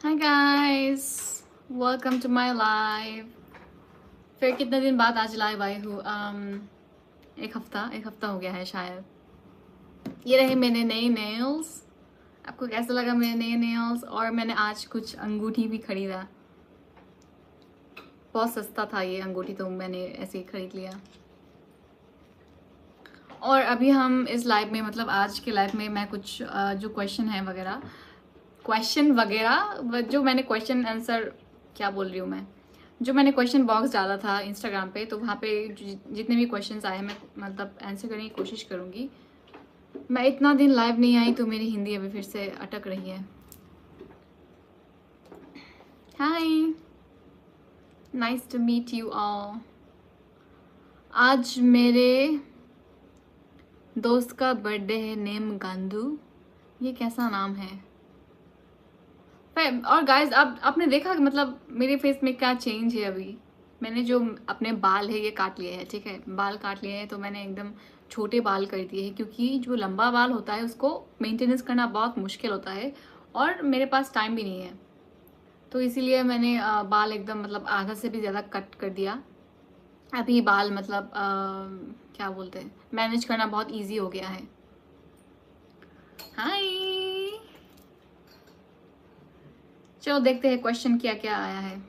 Hi guys, welcome to my live. फिर कितने दिन बाद आज लाइव आई हूँ। एक हफ्ता हो गया है शायद। ये रहे मेरे नए नेल्स। आपको कैसा लगा मेरे नए नेल्स? और मैंने आज कुछ अंगूठी भी खरीदा। बहुत सस्ता था ये अंगूठी, तो मैंने ऐसे ही खरीद लिया। और अभी हम इस लाइव में, मतलब आज के लाइव में, मैं कुछ जो क्वेश्चन वगैरह जो मैंने क्वेश्चन आंसर, क्या बोल रही हूँ मैं, जो मैंने क्वेश्चन बॉक्स डाला था इंस्टाग्राम पे, तो वहाँ पे जितने भी क्वेश्चंस आए मैं मतलब आंसर करने की कोशिश करूँगी। मैं इतना दिन लाइव नहीं आई तो मेरी हिंदी अभी फिर से अटक रही है। Hi, nice to meet you all. आज मेरे दोस्त का बर्थडे है, नेम गांधू। ये कैसा नाम है? और गाइज, आप आपने देखा मतलब मेरे फेस में क्या चेंज है अभी? मैंने जो अपने बाल है ये काट लिए हैं, ठीक है, बाल काट लिए हैं, तो मैंने एकदम छोटे बाल कर दिए हैं, क्योंकि जो लंबा बाल होता है उसको मेंटेनेंस करना बहुत मुश्किल होता है और मेरे पास टाइम भी नहीं है। तो इसीलिए मैंने बाल एकदम मतलब आधा से भी ज़्यादा कट कर दिया। अभी बाल मतलब क्या बोलते हैं, मैनेज करना बहुत ईजी हो गया है। हाय, चलो देखते हैं क्वेश्चन क्या क्या आया है।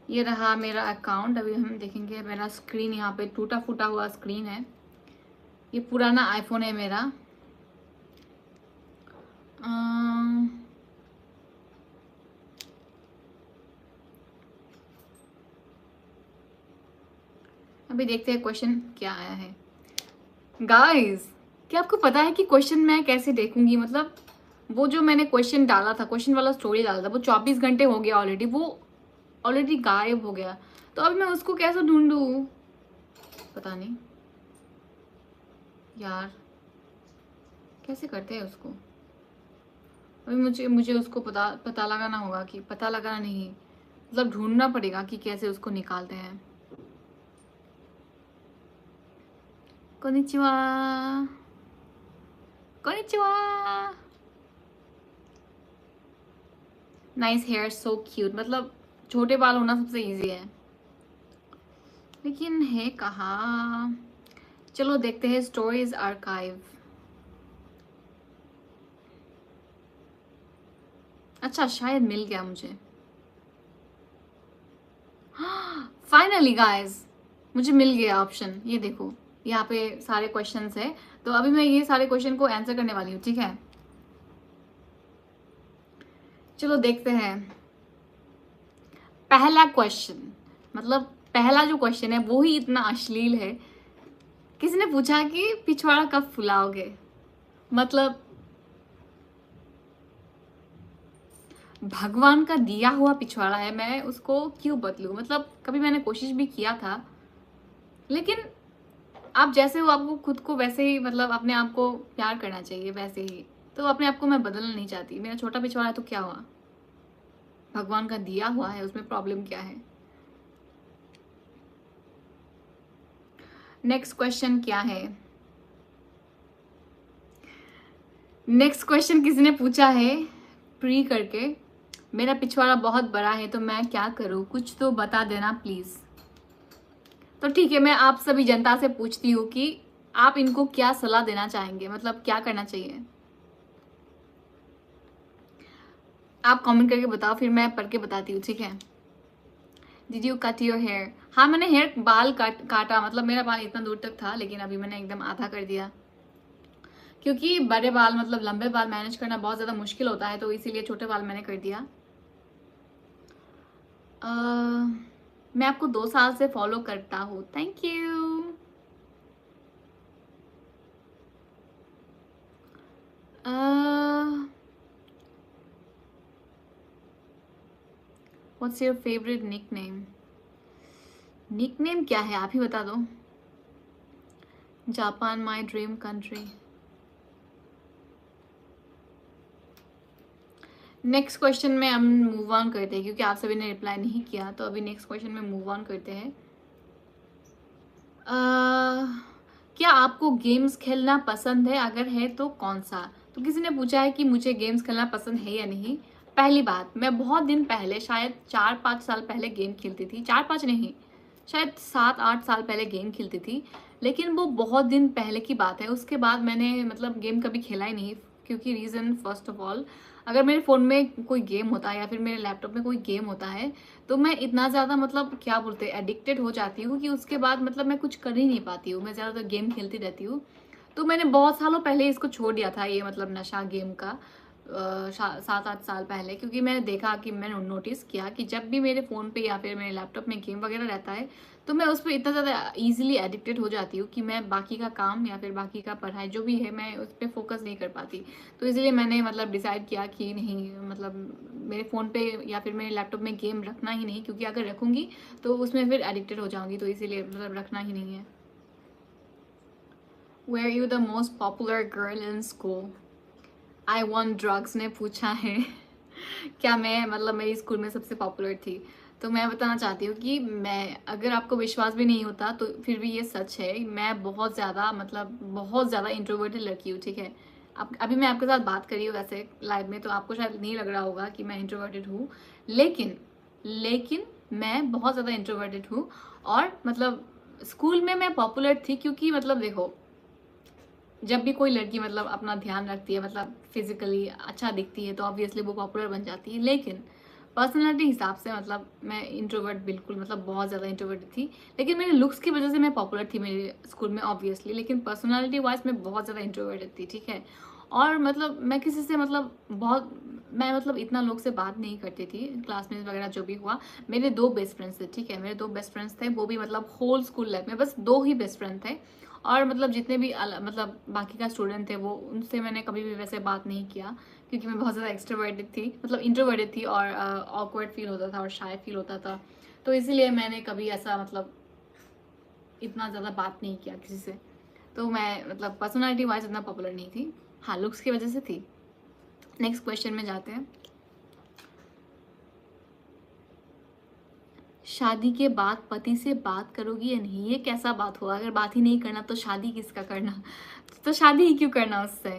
ये रहा मेरा अकाउंट। अभी हम देखेंगे। मेरा स्क्रीन यहाँ पे टूटा फूटा हुआ स्क्रीन है। ये पुराना आईफोन है मेरा। अभी देखते हैं क्वेश्चन क्या आया है। गाइस, क्या आपको पता है कि क्वेश्चन मैं कैसे देखूंगी? मतलब वो जो मैंने क्वेश्चन डाला था, क्वेश्चन वाला स्टोरी डाला था, वो 24 घंटे हो गया ऑलरेडी, वो ऑलरेडी गायब हो गया। तो अब मैं उसको कैसे ढूंढूं? पता नहीं यार, कैसे करते हैं उसको? अभी मुझे मुझे उसको पता लगाना होगा, कि पता लगाना नहीं, मतलब ढूंढना पड़ेगा कि कैसे उसको निकालते हैं। कोनिचिवा, कोनिचिवा। Nice hair, so cute. मतलब छोटे बाल होना सबसे इजी है, लेकिन है कहाँ? चलो देखते हैं स्टोरीज आर्काइव। अच्छा, शायद मिल गया मुझे। फाइनली गाइस, मुझे मिल गया ऑप्शन। ये देखो, यहाँ पे सारे क्वेश्चंस है। तो अभी मैं ये सारे क्वेश्चन को आंसर करने वाली हूँ, ठीक है? चलो देखते हैं। पहला क्वेश्चन, मतलब पहला जो क्वेश्चन है वो ही इतना अश्लील है। किसी ने पूछा कि पिछवाड़ा कब फुलाओगे? मतलब भगवान का दिया हुआ पिछवाड़ा है, मैं उसको क्यों बदलूं? मतलब कभी मैंने कोशिश भी किया था, लेकिन आप जैसे हो आपको खुद को वैसे ही, मतलब अपने आप को प्यार करना चाहिए वैसे ही। तो अपने आप को मैं बदलना नहीं चाहती। मेरा छोटा पिछवाड़ा है तो क्या हुआ? भगवान का दिया हुआ है, उसमें प्रॉब्लम क्या है? नेक्स्ट क्वेश्चन क्या है? नेक्स्ट क्वेश्चन किसी ने पूछा है प्री करके, मेरा पिछवाड़ा बहुत बड़ा है तो मैं क्या करूं, कुछ तो बता देना प्लीज। तो ठीक है, मैं आप सभी जनता से पूछती हूँ कि आप इनको क्या सलाह देना चाहेंगे, मतलब क्या करना चाहिए? आप कमेंट करके बताओ, फिर मैं पढ़ के बताती हूँ, ठीक है? Did you cut your hair? हाँ, मैंने हेयर बाल काटा। मतलब मेरा बाल इतना दूर तक था, लेकिन अभी मैंने एकदम आधा कर दिया, क्योंकि बड़े बाल मतलब लंबे बाल मैनेज करना बहुत ज़्यादा मुश्किल होता है, तो इसीलिए छोटे बाल मैंने कर दिया। मैं आपको 2 साल से फॉलो करता हूँ। Thank you. What's your favourite nickname? Nickname क्या है, आप ही बता दो। Japan my dream country. Next question में हम मूव ऑन करते हैं, क्योंकि आप सभी ने रिप्लाई नहीं किया, तो अभी नेक्स्ट क्वेश्चन में मूव ऑन करते हैं। क्या आपको गेम्स खेलना पसंद है? अगर है तो कौन सा? तो किसी ने पूछा है कि मुझे गेम्स खेलना पसंद है या नहीं। पहली बात, मैं बहुत दिन पहले, शायद 4-5 साल पहले गेम खेलती थी। 4-5 नहीं, शायद 7-8 साल पहले गेम खेलती थी, लेकिन वो बहुत दिन पहले की बात है। उसके बाद मैंने मतलब गेम कभी खेला ही नहीं, क्योंकि रीज़न, फर्स्ट ऑफ ऑल, अगर मेरे फ़ोन में कोई गेम होता है या फिर मेरे लैपटॉप में कोई गेम होता है, तो मैं इतना ज़्यादा मतलब क्या बोलते हैं, एडिक्टेड हो जाती हूँ कि उसके बाद मतलब मैं कुछ कर ही नहीं पाती हूँ। मैं ज़्यादातर गेम खेलती रहती हूँ। तो मैंने बहुत सालों पहले इसको छोड़ दिया था, ये मतलब नशा गेम का, 7-8 साल पहले, क्योंकि मैंने देखा कि मैंने नोटिस किया कि जब भी मेरे फ़ोन पे या फिर मेरे लैपटॉप में गेम वगैरह रहता है, तो मैं उस पर इतना ज़्यादा ईजिली एडिक्टेड हो जाती हूँ कि मैं बाकी का काम या फिर बाकी का पढ़ाई जो भी है, मैं उस पर फोकस नहीं कर पाती। तो इसलिए मैंने मतलब डिसाइड किया कि नहीं, मतलब मेरे फ़ोन पे या फिर मेरे लैपटॉप में गेम रखना ही नहीं, क्योंकि अगर रखूँगी तो उसमें फिर एडिक्टेड हो जाऊँगी, तो इसीलिए मतलब रखना ही नहीं है। Were you the most popular girl in school? I want drugs ने पूछा है क्या मैं मतलब मेरी स्कूल में सबसे पॉपुलर थी। तो मैं बताना चाहती हूँ कि मैं, अगर आपको विश्वास भी नहीं होता तो फिर भी ये सच है, मैं बहुत ज़्यादा मतलब बहुत ज़्यादा इंट्रोवर्टेड लड़की हूँ, ठीक है। अब अभी मैं आपके साथ बात कर रही हूँ वैसे लाइव में, तो आपको शायद नहीं लग रहा होगा कि मैं इंट्रोवर्टेड हूँ, लेकिन लेकिन मैं बहुत ज़्यादा इंट्रोवर्टेड हूँ। और मतलब स्कूल में मैं पॉपुलर थी क्योंकि मतलब देखो, जब भी कोई लड़की मतलब अपना ध्यान रखती है, मतलब फिजिकली अच्छा दिखती है, तो ऑब्वियसली वो पॉपुलर बन जाती है। लेकिन पर्सनालिटी हिसाब से मतलब मैं इंट्रोवर्ट, बिल्कुल मतलब बहुत ज़्यादा इंट्रोवर्ट थी। लेकिन मेरे लुक्स की वजह से मैं पॉपुलर थी मेरे स्कूल में ऑब्वियसली, लेकिन पर्सनालिटी वाइज मैं बहुत ज़्यादा इंट्रोवर्टेड थी, ठीक है। और मतलब मैं किसी से मतलब बहुत, मैं मतलब इतना लोग से बात नहीं करती थी, क्लासमेट्स वगैरह जो भी हुआ। मेरे 2 बेस्ट फ्रेंड्स थे, ठीक है, मेरे 2 बेस्ट फ्रेंड्स थे, वो भी मतलब होल स्कूल लाइफ में बस 2 ही बेस्ट फ्रेंड थे। और मतलब जितने भी मतलब बाकी का स्टूडेंट थे, वो उनसे मैंने कभी भी वैसे बात नहीं किया, क्योंकि मैं बहुत ज़्यादा एक्सट्रोवर्टेड थी, मतलब इंट्रोवर्टेड थी, और ऑकवर्ड फील होता था और शाय फील होता था। तो इसीलिए मैंने कभी ऐसा मतलब इतना ज़्यादा बात नहीं किया किसी से। तो मैं मतलब पर्सनालिटी वाइज इतना पॉपुलर नहीं थी, हाँ लुक्स की वजह से थी। नेक्स्ट क्वेश्चन में जाते हैं। शादी के बाद पति से बात करोगी या नहीं? ये कैसा बात हुआ? अगर बात ही नहीं करना तो शादी किसका करना? तो शादी ही क्यों करना उससे?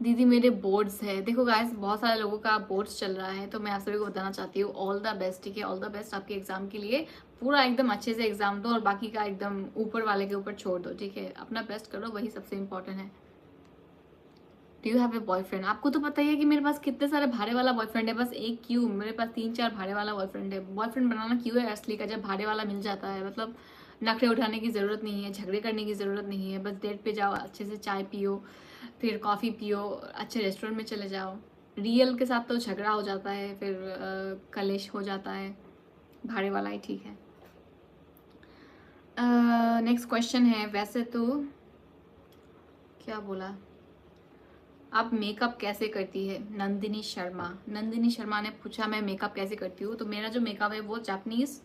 दीदी मेरे बोर्ड्स है। देखो गाइस, बहुत सारे लोगों का बोर्ड्स चल रहा है, तो मैं आप सभी को बताना चाहती हूँ ऑल द बेस्ट, ठीक है। ऑल द बेस्ट आपके एग्जाम के लिए। पूरा एकदम अच्छे से एग्जाम दो और बाकी का एकदम ऊपर वाले के ऊपर छोड़ दो, ठीक है। अपना बेस्ट करो, वही सबसे इंपॉर्टेंट है। Do you have a boyfriend? आपको तो पता ही है कि मेरे पास कितने सारे भाड़े वाला बॉयफ्रेंड है, बस एक क्यों, मेरे पास 3-4 भाड़े वाला बॉयफ्रेंड है। बॉयफ्रेंड बनाना क्यों है असली का, जब भाड़े वाला मिल जाता है। मतलब नखरे उठाने की ज़रूरत नहीं है, झगड़े करने की ज़रूरत नहीं है, बस डेट पे जाओ, अच्छे से चाय पियो, फिर कॉफ़ी पियो, अच्छे रेस्टोरेंट में चले जाओ। रियल के साथ तो झगड़ा हो जाता है, फिर कलेश हो जाता है। भाड़े वाला ही ठीक है। नेक्स्ट क्वेश्चन है, वैसे तो क्या बोला, आप मेकअप कैसे करती है? नंदिनी शर्मा। नंदिनी शर्मा ने पूछा मैं मेकअप कैसे करती हूँ। तो मेरा जो मेकअप है वो जापानीज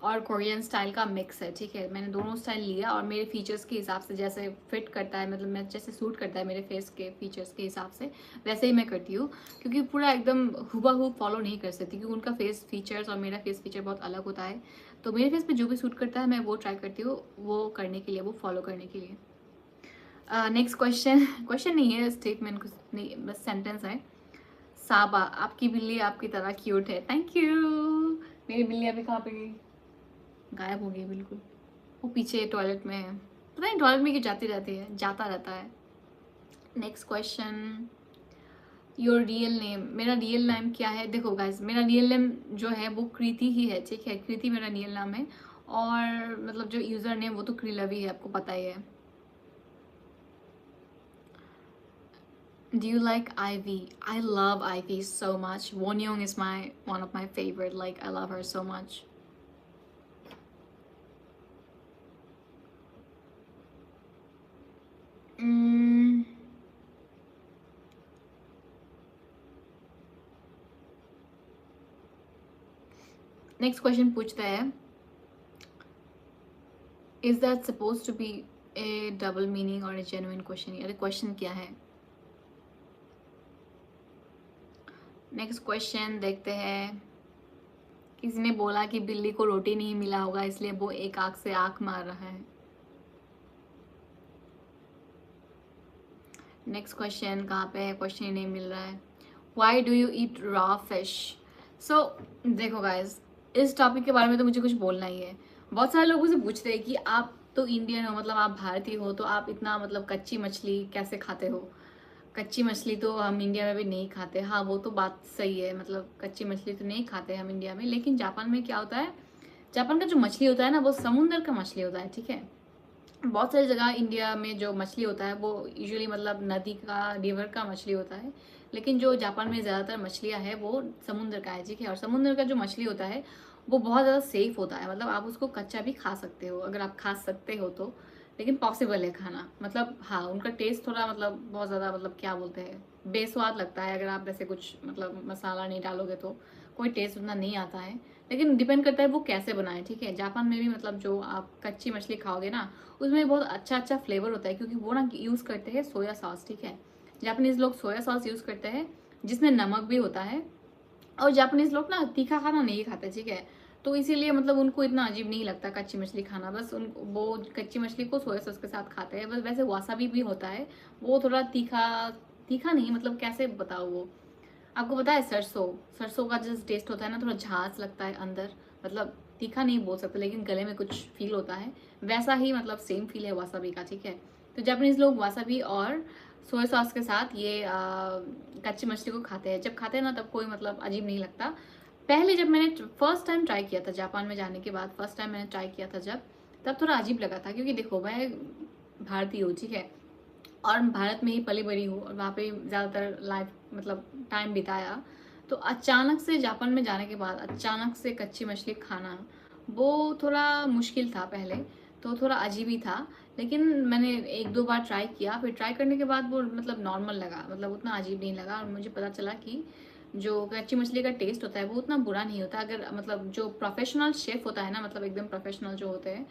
और कोरियन स्टाइल का मिक्स है, ठीक है। मैंने दोनों स्टाइल लिया और मेरे फीचर्स के हिसाब से जैसे फिट करता है, मतलब मैं जैसे सूट करता है मेरे फेस के फीचर्स के हिसाब से, वैसे ही मैं करती हूँ। क्योंकि पूरा एकदम हुबहू फॉलो नहीं कर सकती, क्योंकि उनका फेस फीचर्स और मेरा फेस फीचर बहुत अलग होता है। तो मेरे फेस पे जो भी सूट करता है मैं वो ट्राई करती हूँ, वो करने के लिए, वो फॉलो करने के लिए। नेक्स्ट क्वेश्चन, क्वेश्चन नहीं है, स्टेटमेंट कुछ नहीं, बस सेंटेंस है। साबा, आपकी बिल्ली आपकी तरह क्यूट है। Thank you. मेरी बिल्ली अभी कहाँ पे गई? गायब हो गई बिल्कुल। वो पीछे टॉयलेट में है, पता नहीं टॉयलेट में क्यों जाती रहती है, जाता रहता है। Next question, your real name. मेरा रियल नेम क्या है? देखो गाइज, मेरा रियल नेम जो है वो कृति ही है, ठीक है। कृति मेरा रियल नाम है, और मतलब जो यूज़र नेम वो तो कृलवी है, आपको पता ही है। Do you like Ivy? I love Ivy so much. Won Young is one of my favorite. Like I love her so much. Next question पूछता है, is that suppose to be a double meaning और a genuine question? अरे question क्या है? Next question देखते हैं। किसी ने बोला कि बिल्ली को रोटी नहीं मिला होगा, इसलिए वो एक आंख से आंख मार रहा है। नेक्स्ट क्वेश्चन कहाँ पे है, क्वेश्चन ही नहीं मिल रहा है। Why do you eat raw fish? So देखो गाइज, इस टॉपिक के बारे में तो मुझे कुछ बोलना ही है। बहुत सारे लोग मुझसे पूछते हैं कि आप तो इंडियन हो, मतलब आप भारतीय हो, तो आप इतना मतलब कच्ची मछली कैसे खाते हो? कच्ची मछली तो हम इंडिया में भी नहीं खाते। हाँ, वो तो बात सही है, मतलब कच्ची मछली तो नहीं खाते हम इंडिया में। लेकिन जापान में क्या होता है, जापान का जो मछली होता है ना, वो समुंदर का मछली होता है, ठीक है। बहुत सारी जगह इंडिया में जो मछली होता है वो यूजुअली मतलब नदी का, रिवर का मछली होता है। लेकिन जो जापान में ज़्यादातर मछलियाँ हैं वो समुद्र का है, ठीक है। और समुद्र का जो मछली होता है वो बहुत ज़्यादा सेफ होता है, मतलब आप उसको कच्चा भी खा सकते हो अगर आप खा सकते हो तो। लेकिन पॉसिबल है खाना, मतलब हाँ, उनका टेस्ट थोड़ा मतलब बहुत ज़्यादा मतलब क्या बोलते हैं, बेस्वाद लगता है अगर आप वैसे कुछ मतलब मसाला नहीं डालोगे तो कोई टेस्ट उतना नहीं आता है। लेकिन डिपेंड करता है वो कैसे बनाए, ठीक है। जापान में भी मतलब जो आप कच्ची मछली खाओगे ना, उसमें बहुत अच्छा अच्छा फ्लेवर होता है, क्योंकि वो ना यूज़ करते हैं सोया सॉस, ठीक है। जापानीज लोग सोया सॉस यूज़ करते हैं जिसमें नमक भी होता है। और जापानीज लोग ना तीखा खाना नहीं खाते, ठीक है। तो इसीलिए मतलब उनको इतना अजीब नहीं लगता कच्ची मछली खाना। बस उन वो कच्ची मछली को सोया सॉस के साथ खाते हैं बस। वैसे वासाबी भी होता है, वो थोड़ा तीखा, तीखा नहीं मतलब कैसे बताओ, वो आपको पता है सरसों, सरसों का जो टेस्ट होता है ना, थोड़ा झांस लगता है अंदर, मतलब तीखा नहीं बोल सकते लेकिन गले में कुछ फील होता है, वैसा ही मतलब सेम फील है वासाबी का, ठीक है। तो जापानीज लोग वासाबी और सोया सॉस के साथ ये कच्ची मछली को खाते हैं। जब खाते हैं ना तब कोई मतलब अजीब नहीं लगता। पहले जब मैंने फर्स्ट टाइम ट्राई किया था जापान में जाने के बाद, फर्स्ट टाइम मैंने ट्राई किया था जब, तब थोड़ा अजीब लगा था, क्योंकि देखो मैं भारतीय हूँ, ठीक है, और भारत में ही पली बड़ी हूँ और वहाँ पे ज़्यादातर लाइफ मतलब टाइम बिताया। तो अचानक से जापान में जाने के बाद अचानक से कच्ची मछली खाना, वो थोड़ा मुश्किल था पहले, तो थोड़ा अजीब ही था। लेकिन मैंने एक दो बार ट्राई किया, फिर ट्राई करने के बाद वो मतलब नॉर्मल लगा, मतलब उतना अजीब नहीं लगा। और मुझे पता चला कि जो कच्ची मछली का टेस्ट होता है वो उतना बुरा नहीं होता, अगर मतलब जो प्रोफेशनल शेफ होता है ना, मतलब एकदम प्रोफेशनल जो होते हैं,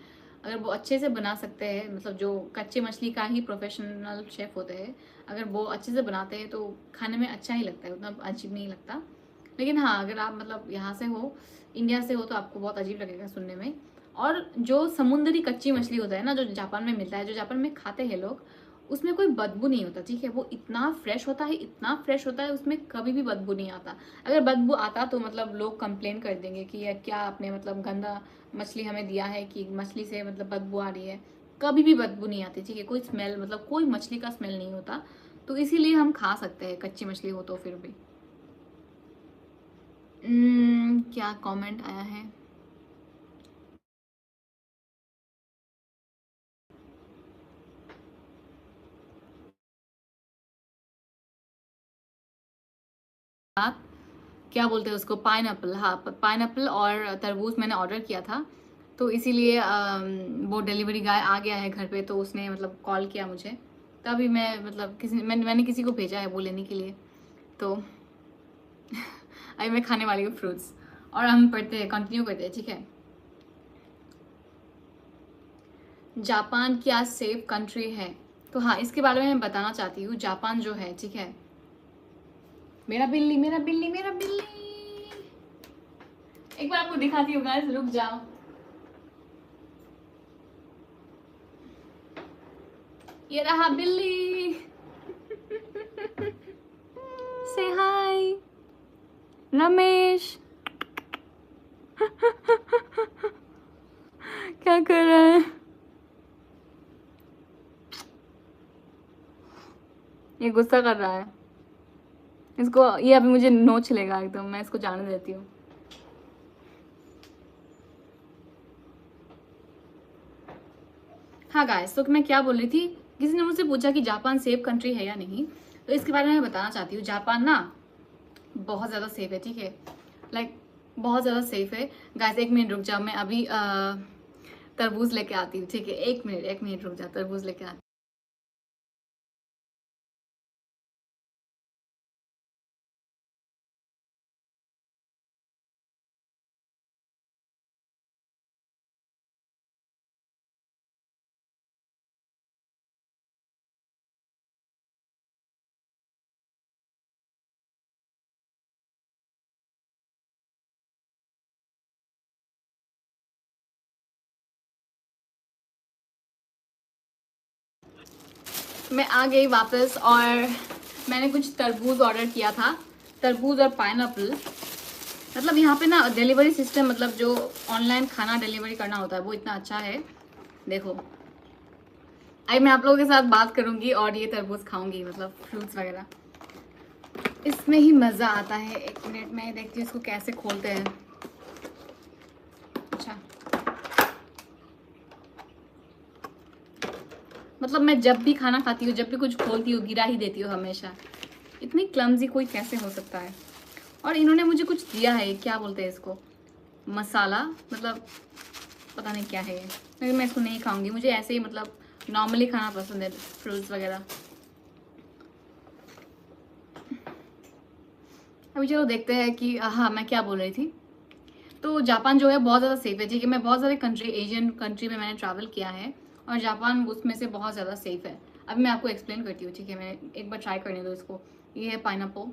अगर वो अच्छे से बना सकते हैं, मतलब जो कच्चे मछली का ही प्रोफेशनल शेफ होते हैं, अगर वो अच्छे से बनाते हैं तो खाने में अच्छा ही लगता है, उतना अजीब नहीं लगता। लेकिन हाँ, अगर आप मतलब यहाँ से हो, इंडिया से हो, तो आपको बहुत अजीब लगेगा सुनने में। और जो समुद्री कच्ची मछली होता है ना, जो जापान में मिलता है, जो जापान में खाते हैं लोग, उसमें कोई बदबू नहीं होता, ठीक है। वो इतना फ्रेश होता है, इतना फ्रेश होता है, उसमें कभी भी बदबू नहीं आता। अगर बदबू आता तो मतलब लोग कंप्लेन कर देंगे कि यार क्या आपने मतलब गंदा मछली हमें दिया है, कि मछली से मतलब बदबू आ रही है। कभी भी बदबू नहीं आती, ठीक है। कोई स्मेल मतलब कोई मछली का स्मेल नहीं होता। तो इसीलिए हम खा सकते हैं कच्ची मछली हो तो फिर भी। क्या कमेंट आया है? आप क्या बोलते हैं उसको, पाइनएप्पल, हाँ पाइनएप्पल और तरबूज मैंने ऑर्डर किया था। तो इसीलिए वो डिलीवरी गाय आ गया है घर पे, तो उसने मतलब कॉल किया मुझे, तभी मैं मतलब मैंने किसी को भेजा है वो लेने के लिए। तो अभी मैं खाने वाली हूँ फ्रूट्स, और हम पढ़ते हैं, कंटिन्यू करते हैं, ठीक है। जापान क्या सेफ कंट्री है? तो हाँ, इसके बारे में मैं बताना चाहती हूँ। जापान जो है, ठीक है, मेरा बिल्ली मेरा बिल्ली मेरा बिल्ली, एक बार आपको दिखाती हूँ गाइस, रुक जाओ। ये रहा बिल्ली। से हाय रमेश। क्या कर रहा है? ये गुस्सा कर रहा है, इसको ये अभी मुझे नोच लेगा एकदम, मैं इसको जाने देती हूँ। हाँ गाइस, तो मैं क्या बोल रही थी, किसी ने मुझसे पूछा कि जापान सेफ कंट्री है या नहीं, तो इसके बारे में मैं बताना चाहती हूँ। जापान ना बहुत ज़्यादा सेफ है, ठीक है, लाइक बहुत ज़्यादा सेफ है। गाइस एक मिनट रुक जाओ, मैं अभी तरबूज लेके आती हूँ, ठीक है, एक मिनट रुक जाओ, तरबूज लेके आती मैं आ गई वापस और मैंने कुछ तरबूज ऑर्डर किया था, तरबूज और पाइनएप्पल। मतलब यहाँ पे ना डिलीवरी सिस्टम, मतलब जो ऑनलाइन खाना डिलीवरी करना होता है वो इतना अच्छा है। देखो आई मैं आप लोगों के साथ बात करूंगी और ये तरबूज खाऊंगी, मतलब फ्रूट्स वगैरह, इसमें ही मज़ा आता है। एक मिनट में देखती हूँ इसको कैसे खोलते हैं। अच्छा, मतलब मैं जब भी खाना खाती हूँ, जब भी कुछ खोलती हूँ, गिरा ही देती हूँ हमेशा। इतनी क्लमजी कोई कैसे हो सकता है। और इन्होंने मुझे कुछ दिया है, क्या बोलते हैं इसको, मसाला, मतलब पता नहीं क्या है ये, लेकिन मैं इसको नहीं खाऊंगी। मुझे ऐसे ही मतलब नॉर्मली खाना पसंद है, फ्रूट्स वगैरह। अभी चलो देखते हैं कि हाँ मैं क्या बोल रही थी। तो जापान जो है बहुत ज़्यादा सेफ है, ठीक है। मैं बहुत सारे कंट्री, एशियन कंट्री में मैंने ट्रैवल किया है और जापान उसमें से बहुत ज़्यादा सेफ है। अभी मैं आपको एक्सप्लेन करती हूँ, ठीक है। मैं एक बार ट्राई करने दो इसको। ये है पाइनएप्पल।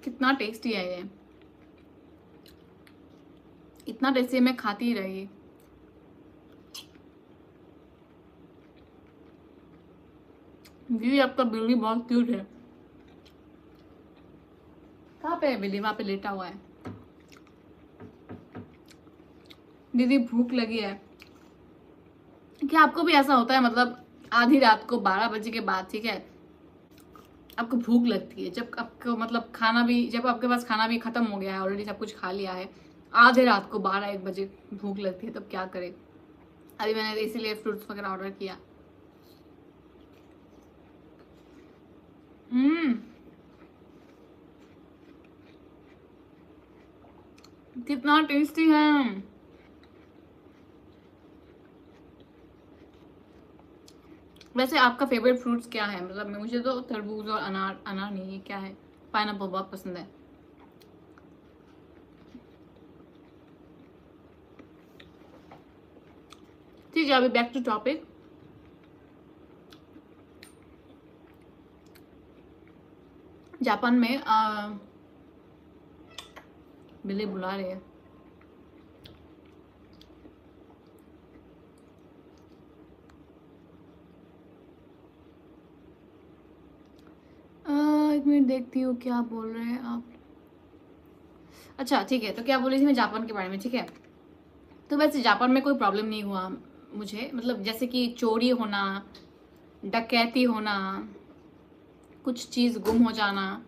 कितना टेस्टी है ये, इतना टेस्टी है, मैं खाती ही रही। दीदी आपका बिल्ली बहुत क्यूट है। कहाँ पे है बिल्ली? वहाँ पे लेटा हुआ है। दीदी भूख लगी है। क्या आपको भी ऐसा होता है, मतलब आधी रात को 12 बजे के बाद, ठीक है, आपको भूख लगती है, जब आपको मतलब खाना भी, जब आपके पास खाना भी खत्म हो गया है, ऑलरेडी सब कुछ खा लिया है, आधे रात को 12-1 बजे भूख लगती है, तब क्या करें। अभी मैंने इसीलिए फ्रूट्स वगैरह ऑर्डर किया। कितना टेस्टी है। वैसे आपका फेवरेट फ्रूट्स क्या है? मतलब मुझे तो तरबूज और अनार, अनार नहीं है, क्या है, पाइनएप्पल बहुत पसंद है। ठीक है, अभी बैक टू टॉपिक। जापान में बिल्ली बुला रही है। एक मिनट देखती हूँ क्या बोल रहे हैं आप। अच्छा ठीक है, तो क्या बोल रही थी मैं जापान के बारे में, ठीक है। तो वैसे जापान में कोई प्रॉब्लम नहीं हुआ मुझे, मतलब जैसे कि चोरी होना, डकैती होना, कुछ चीज़ गुम हो जाना,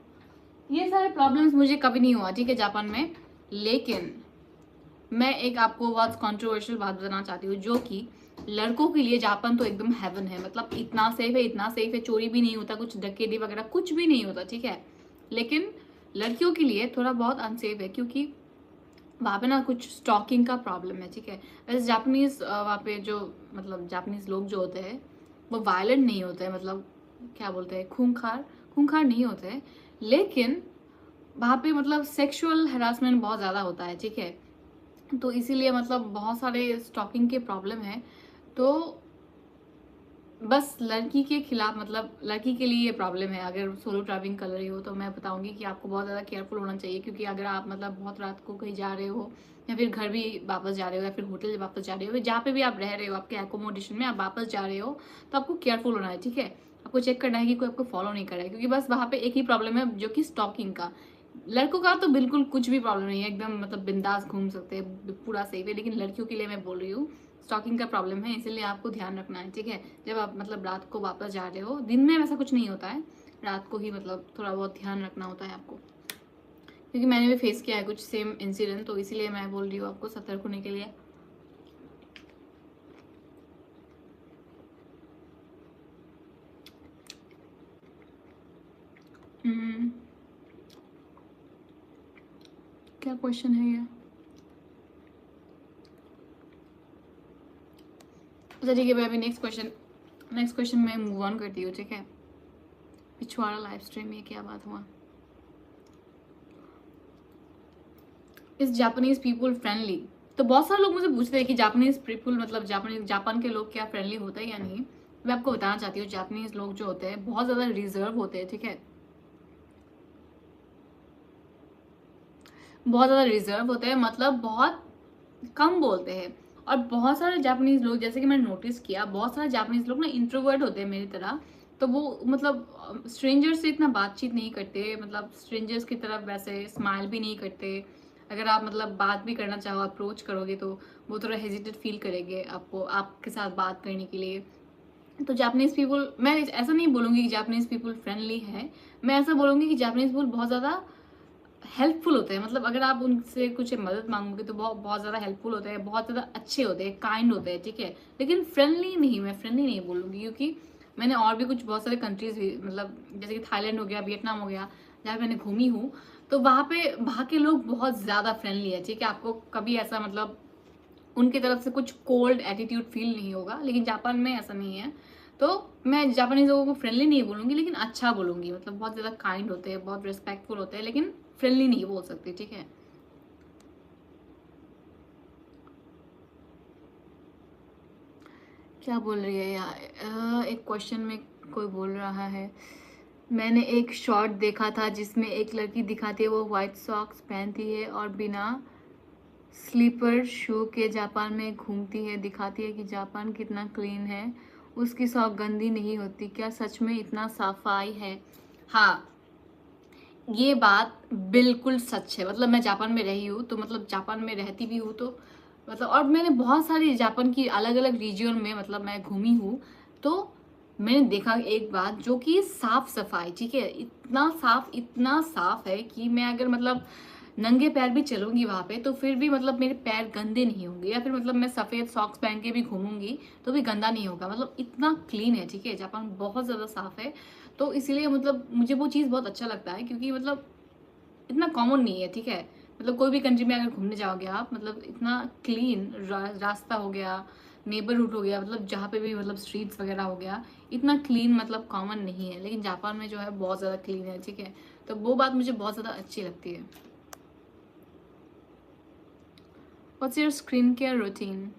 ये सारे प्रॉब्लम्स मुझे कभी नहीं हुआ, ठीक है, जापान में। लेकिन मैं एक आपको बहुत कंट्रोवर्शियल बात बताना चाहती हूँ, जो कि लड़कों के लिए जापान तो एकदम हेवन है। मतलब इतना सेफ है, इतना सेफ है, चोरी भी नहीं होता, कुछ डकैती वगैरह कुछ भी नहीं होता, ठीक है। लेकिन लड़कियों के लिए थोड़ा बहुत अनसेफ है, क्योंकि वहाँ पे ना कुछ स्टॉकिंग का प्रॉब्लम है, ठीक है। वैसे जापानीज वहाँ पे जो, मतलब जापानीज लोग जो होते हैं वो वायलेंट नहीं होते हैं, मतलब क्या बोलते हैं, खूंखार खूंखार नहीं होते हैं। लेकिन वहाँ पे मतलब सेक्सुअल हरासमेंट बहुत ज़्यादा होता है, ठीक है। तो इसीलिए मतलब बहुत सारे स्टॉकिंग के प्रॉब्लम है। तो बस लड़की के खिलाफ, मतलब लड़की के लिए ये प्रॉब्लम है। अगर सोलो ट्रैवलिंग कर रही हो तो मैं बताऊंगी कि आपको बहुत ज़्यादा केयरफुल होना चाहिए, क्योंकि अगर आप मतलब बहुत रात को कहीं जा रहे हो, या फिर घर भी वापस जा रहे हो, या फिर होटल वापस जा रहे हो, जहाँ पे भी आप रह रहे हो, आपके एकोमोडेशन में आप वापस जा रहे हो, तो आपको केयरफुल होना है, ठीक है। आपको चेक करना है कि कोई आपको फॉलो नहीं कर रहा है, क्योंकि बस वहाँ पे एक ही प्रॉब्लम है, जो कि स्टॉकिंग का। लड़कों का तो बिल्कुल कुछ भी प्रॉब्लम नहीं है, एकदम मतलब बिंदास घूम सकते हैं, पूरा सेफ है। लेकिन लड़कियों के लिए मैं बोल रही हूँ, स्टॉकिंग का प्रॉब्लम है, इसीलिए आपको ध्यान रखना है, ठीक है। जब आप मतलब रात को वापस जा रहे हो, दिन में वैसा कुछ नहीं होता है, रात को ही मतलब थोड़ा बहुत ध्यान रखना होता है आपको, क्योंकि मैंने भी फेस किया है कुछ सेम इंसिडेंट, तो इसीलिए मैं बोल रही हूँ आपको सतर्क होने के लिए। क्या क्वेश्चन है ये? अच्छा ठीक है, मैं अभी नेक्स्ट क्वेश्चन में मूव ऑन करती हूँ, ठीक है। पिछवाड़ा लाइव स्ट्रीम में क्या बात हुआ? Is Japanese people friendly? तो बहुत सारे लोग मुझे पूछते हैं कि जापानीज पीपल, मतलब जापान के लोग क्या फ्रेंडली होते हैं या नहीं। मैं आपको बताना चाहती हूँ, जापानीज लोग जो होते हैं बहुत ज़्यादा रिजर्व होते हैं, ठीक है। बहुत ज़्यादा रिजर्व होते हैं, मतलब बहुत कम बोलते हैं। और बहुत सारे जापानीज लोग, जैसे कि मैंने नोटिस किया, बहुत सारे जापानीज लोग ना इंट्रोवर्ट होते हैं मेरी तरह। तो वो मतलब स्ट्रेंजर्स से इतना बातचीत नहीं करते, मतलब स्ट्रेंजर्स की तरफ वैसे स्माइल भी नहीं करते। अगर आप मतलब बात भी करना चाहो, अप्रोच करोगे, तो वो थोड़ा हेजिटेट फील करेंगे आपको, आपके साथ बात करने के लिए। तो जापानीज पीपल, मैं ऐसा नहीं बोलूँगी कि जापानीज पीपल फ्रेंडली है, मैं ऐसा बोलूँगी कि जापानीज पीपल बहुत ज़्यादा हेल्पफुल होते हैं। मतलब अगर आप उनसे कुछ मदद मांगोगे तो बहुत बहुत ज़्यादा हेल्पफुल होते हैं, बहुत ज़्यादा अच्छे होते हैं, काइंड होते हैं, ठीक है। लेकिन फ्रेंडली नहीं, मैं फ्रेंडली नहीं बोलूँगी, क्योंकि मैंने और भी कुछ बहुत सारे कंट्रीज भी, मतलब जैसे कि थाईलैंड हो गया, वियतनाम हो गया, जहाँ मैंने घूमी हूँ, तो वहाँ के लोग बहुत ज़्यादा फ्रेंडली है, ठीक है। आपको कभी ऐसा मतलब उनकी तरफ से कुछ कोल्ड एटीट्यूड फील नहीं होगा, लेकिन जापान में ऐसा नहीं है। तो मैं जापानीज लोगों को फ्रेंडली नहीं बोलूंगी, लेकिन अच्छा बोलूंगी, मतलब बहुत ज़्यादा काइंड होते हैं, बहुत रिस्पेक्टफुल होते हैं, लेकिन फ्रेंडली नहीं बोल सकती, ठीक है। क्या बोल रही है यार, एक क्वेश्चन में कोई बोल रहा है, मैंने एक शॉर्ट देखा था जिसमें एक लड़की दिखाती है वो व्हाइट सॉक्स पहनती है और बिना स्लीपर शू के जापान में घूमती है, दिखाती है कि जापान कितना क्लीन है, उसकी सॉक गंदी नहीं होती, क्या सच में इतना सफाई है? हाँ, ये बात बिल्कुल सच है। मतलब मैं जापान में रही हूँ, तो मतलब जापान में रहती भी हूँ, तो मतलब और मैंने बहुत सारी जापान की अलग अलग रीजियन में मतलब मैं घूमी हूँ। तो मैंने देखा एक बात, जो कि साफ सफाई, ठीक है, इतना साफ है कि मैं अगर मतलब नंगे पैर भी चलूंगी वहां पे, तो फिर भी मतलब मेरे पैर गंदे नहीं होंगे, या फिर मतलब मैं सफेद सॉक्स पहन के भी घूमूंगी तो भी गंदा नहीं होगा। मतलब इतना क्लीन है, ठीक है, जापान बहुत ज्यादा साफ है। तो इसीलिए मतलब मुझे वो चीज़ बहुत अच्छा लगता है, क्योंकि मतलब इतना कॉमन नहीं है, ठीक है। मतलब कोई भी कंट्री में अगर घूमने जाओगे आप, मतलब इतना क्लीन रास्ता हो गया, नेबरहुड हो गया, मतलब जहाँ पे भी मतलब स्ट्रीट्स वगैरह हो गया, इतना क्लीन मतलब कॉमन नहीं है। लेकिन जापान में जो है बहुत ज़्यादा क्लीन है, ठीक है। तो वो बात मुझे बहुत ज़्यादा अच्छी लगती है। What's your skin care routine?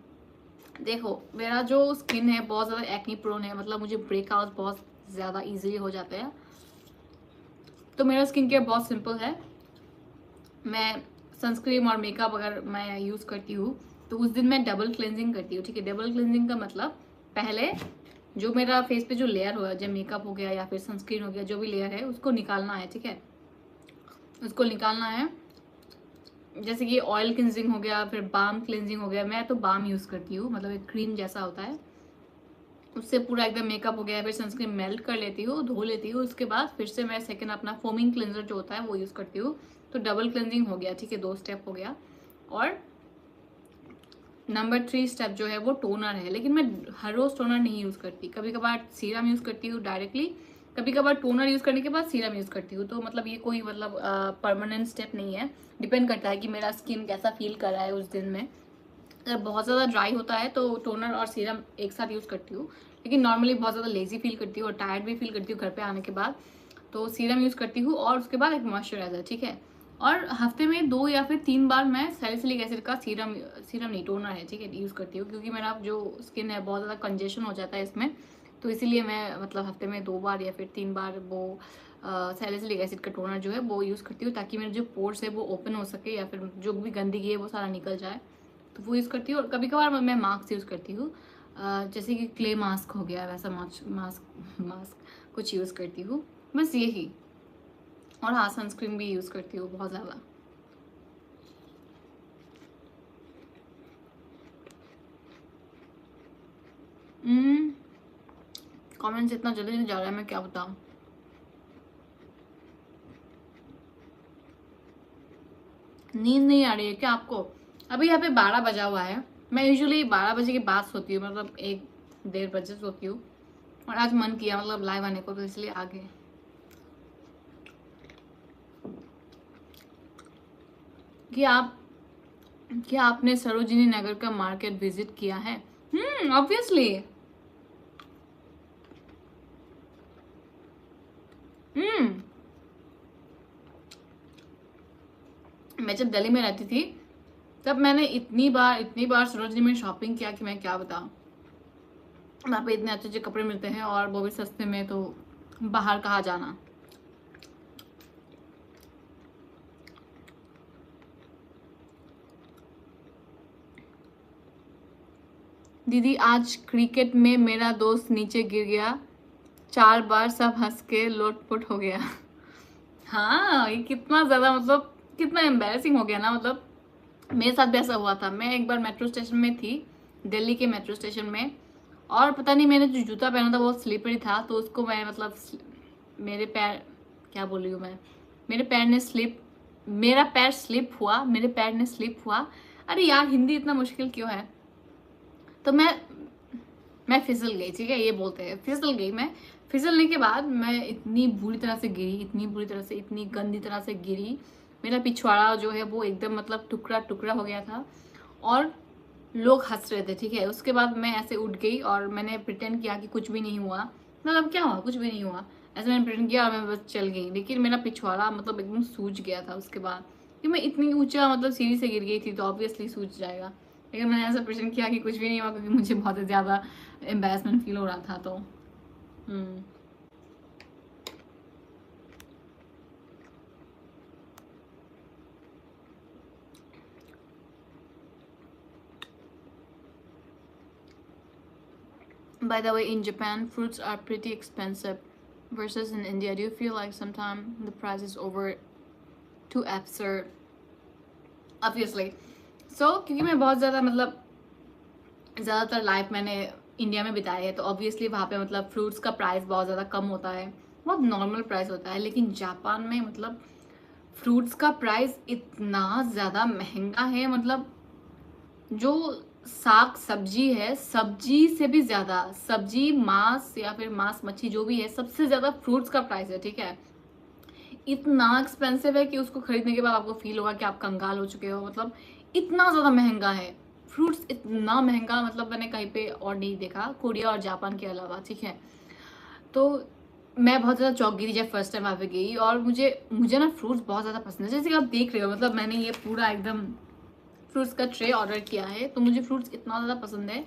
देखो, मेरा जो स्किन है बहुत ज़्यादा एक्नी प्रोन है, मतलब मुझे ब्रेकआउट बहुत ज़्यादा इजीली हो जाते हैं। तो मेरा स्किन केयर बहुत सिंपल है। मैं सनस्क्रीन और मेकअप अगर मैं यूज़ करती हूँ, तो उस दिन मैं डबल क्लेंजिंग करती हूँ, ठीक है। डबल क्लेंजिंग का मतलब, पहले जो मेरा फेस पे जो लेयर हो, जब मेकअप हो गया या फिर सनस्क्रीन हो गया, जो भी लेयर है उसको निकालना है, ठीक है। उसको निकालना है, जैसे कि ऑयल क्लेंजिंग हो गया, फिर बाम क्लेंजिंग हो गया। मैं तो बाम यूज़ करती हूँ, मतलब एक क्रीम जैसा होता है, उससे पूरा एकदम मेकअप हो गया, फिर सनस्क्रीन मेल्ट कर लेती हूँ, धो लेती हूँ, उसके बाद फिर से मैं सेकंड अपना फोमिंग क्लेंजर जो होता है वो यूज़ करती हूँ। तो डबल क्लेंजिंग हो गया, ठीक है, 2 स्टेप हो गया। और नंबर 3 स्टेप जो है वो टोनर है, लेकिन मैं हर रोज टोनर नहीं यूज़ करती, कभी कभार सीरम यूज़ करती हूँ डायरेक्टली, कभी कभार टोनर यूज़ करने के बाद सीरम यूज़ करती हूँ। तो मतलब ये कोई मतलब परमानेंट स्टेप नहीं है, डिपेंड करता है कि मेरा स्किन कैसा फील कर रहा है उस दिन में। अगर बहुत ज़्यादा ड्राई होता है तो टोनर और सीरम एक साथ यूज़ करती हूँ, लेकिन नॉर्मली बहुत ज़्यादा लेजी फील करती हूँ और टायर्ड भी फील करती हूँ घर पे आने के बाद, तो सीरम यूज़ करती हूँ और उसके बाद एक मॉइस्चराइजर, ठीक है। और हफ्ते में 2 या फिर 3 बार मैं सैलिसिलिक एसिड का सीरम नहीं, टोनर है, ठीक है, यूज़ करती हूँ, क्योंकि मेरा जो स्किन है बहुत ज़्यादा कंजेशन हो जाता है इसमें। तो इसीलिए मैं मतलब हफ्ते में 2 बार या फिर 3 बार वो सैलिसिलिक एसिड का टोनर जो है वो यूज़ करती हूँ, ताकि मेरे जो पोर्स है वो ओपन हो सके, या फिर जो भी गंदगी है वो सारा निकल जाए। तो वो यूज़ करती हूँ। और कभी कभार मैं मास्क यूज़ करती हूँ, जैसे कि क्ले मास्क हो गया, वैसा मास्क मास्क कुछ यूज़ करती हूँ, बस यही। और हाँ, सनस्क्रीन भी यूज़ करती हूँ बहुत ज़्यादा। कमेंट्स इतना जल्दी नहीं जा रहा है, मैं क्या बताऊँ। नींद नहीं आ रही है क्या आपको? अभी यहाँ पे 12 बजा हुआ है। मैं यूजुअली 12 बजे के बाद सोती हूँ, मतलब 1-1:30 बजे सोती हूँ, और आज मन किया मतलब लाइव आने को, तो इसलिए आ गए। कि आप क्या आपने सरोजिनी नगर का मार्केट विजिट किया है? ऑब्वियसली। हम्म मैं जब दिल्ली में रहती थी, तब मैंने इतनी बार सरोजिनी में शॉपिंग किया कि मैं क्या बताऊं। वहाँ पे इतने अच्छे अच्छे कपड़े मिलते हैं और वो भी सस्ते में, तो बाहर कहाँ जाना। दीदी आज क्रिकेट में मेरा दोस्त नीचे गिर गया 4 बार, सब हंस के लोटपोट हो गया। हाँ, ये कितना ज़्यादा मतलब कितना एम्बैरेसिंग हो गया ना। मतलब मेरे साथ भी ऐसा हुआ था। मैं एक बार मेट्रो स्टेशन में थी, दिल्ली के मेट्रो स्टेशन में, और पता नहीं मैंने जो जूता पहना था बहुत स्लीपरी था, तो उसको मैं मतलब मेरे पैर, क्या बोल रही हूँ मैं, मेरे पैर ने मेरा पैर स्लिप हुआ, मेरे पैर ने स्लिप हुआ। अरे यार, हिंदी इतना मुश्किल क्यों है। तो मैं फिसल गई, ठीक है, ये बोलते हैं फिसल गई मैं। फिसलने के बाद मैं इतनी बुरी तरह से गिरी, इतनी बुरी तरह से, इतनी गंदी तरह से गिरी। मेरा पिछवाड़ा जो है वो एकदम मतलब टुकड़ा टुकड़ा हो गया था, और लोग हंस रहे थे, ठीक है। उसके बाद मैं ऐसे उठ गई और मैंने प्रिटेंड किया कि कुछ भी नहीं हुआ। मतलब क्या हुआ, कुछ भी नहीं हुआ, ऐसे मैंने प्रिटेंड किया और मैं बस चल गई। लेकिन मेरा पिछवाड़ा मतलब एकदम सूज गया था उसके बाद, कि मैं इतनी ऊंचा मतलब सीढ़ी से गिर गई थी, तो ऑब्वियसली सूज जाएगा। लेकिन मैंने ऐसा प्रिटेंड किया कि कुछ भी नहीं हुआ, क्योंकि मुझे बहुत ज़्यादा एम्बैरेसमेंट फील हो रहा था। तो By the way, in Japan, fruits are pretty expensive versus in India. Do you feel like sometimes the price is over too absurd? Obviously. So, क्योंकि मैं बहुत ज़्यादा मतलब ज़्यादातर लाइफ मैंने इंडिया में बिताई है, तो ऑब्वियसली वहाँ पे मतलब फ्रूट्स का प्राइस बहुत ज़्यादा कम होता है, बहुत नॉर्मल प्राइस होता है। लेकिन जापान में मतलब फ्रूट्स का प्राइस इतना ज़्यादा महंगा है, मतलब जो साग सब्जी है, सब्जी से भी ज़्यादा, सब्जी मांस या फिर मांस मच्छी जो भी है, सबसे ज़्यादा फ्रूट्स का प्राइस है, ठीक है। इतना एक्सपेंसिव है कि उसको खरीदने के बाद आपको फील होगा कि आप कंगाल हो चुके हो। मतलब इतना ज़्यादा महंगा है फ्रूट्स, इतना महंगा मतलब मैंने कहीं पे और नहीं देखा, कोरिया और जापान के अलावा, ठीक है। तो मैं बहुत ज़्यादा चौंक गई थी जब फर्स्ट टाइम वहाँ पे गई, और मुझे ना फ्रूट्स बहुत ज़्यादा पसंद है। जैसे कि आप देख रहे हो, मतलब मैंने ये पूरा एकदम फ्रूट्स का ट्रे ऑर्डर किया है, तो मुझे फ्रूट्स इतना ज़्यादा पसंद है,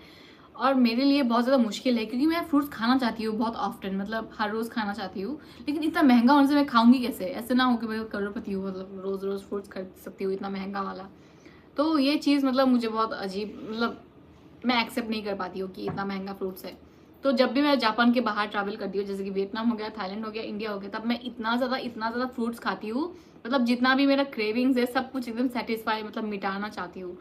और मेरे लिए बहुत ज़्यादा मुश्किल है, क्योंकि मैं फ्रूट्स खाना चाहती हूँ बहुत ऑफ्टन, मतलब हर रोज़ खाना चाहती हूँ। लेकिन इतना महंगा होने से मैं खाऊंगी कैसे। ऐसे ना हो कि मैं करोड़पति हूँ, मतलब रोज़ रोज़ फ्रूट्स खरीद सकती हूँ इतना महंगा वाला। तो ये चीज़ मतलब मुझे बहुत अजीब, मतलब मैं एक्सेप्ट नहीं कर पाती हूँ कि इतना महंगा फ्रूट्स है। तो जब भी मैं जापान के बाहर ट्रैवल करती हूँ, जैसे कि वियतनाम हो गया, थाईलैंड हो गया, इंडिया हो गया, तब मैं इतना ज़्यादा फ्रूट्स खाती हूँ। मतलब जितना भी मेरा क्रेविंग्स है सब कुछ एकदम सेटिस्फाई, मतलब मिटाना चाहती हूँ,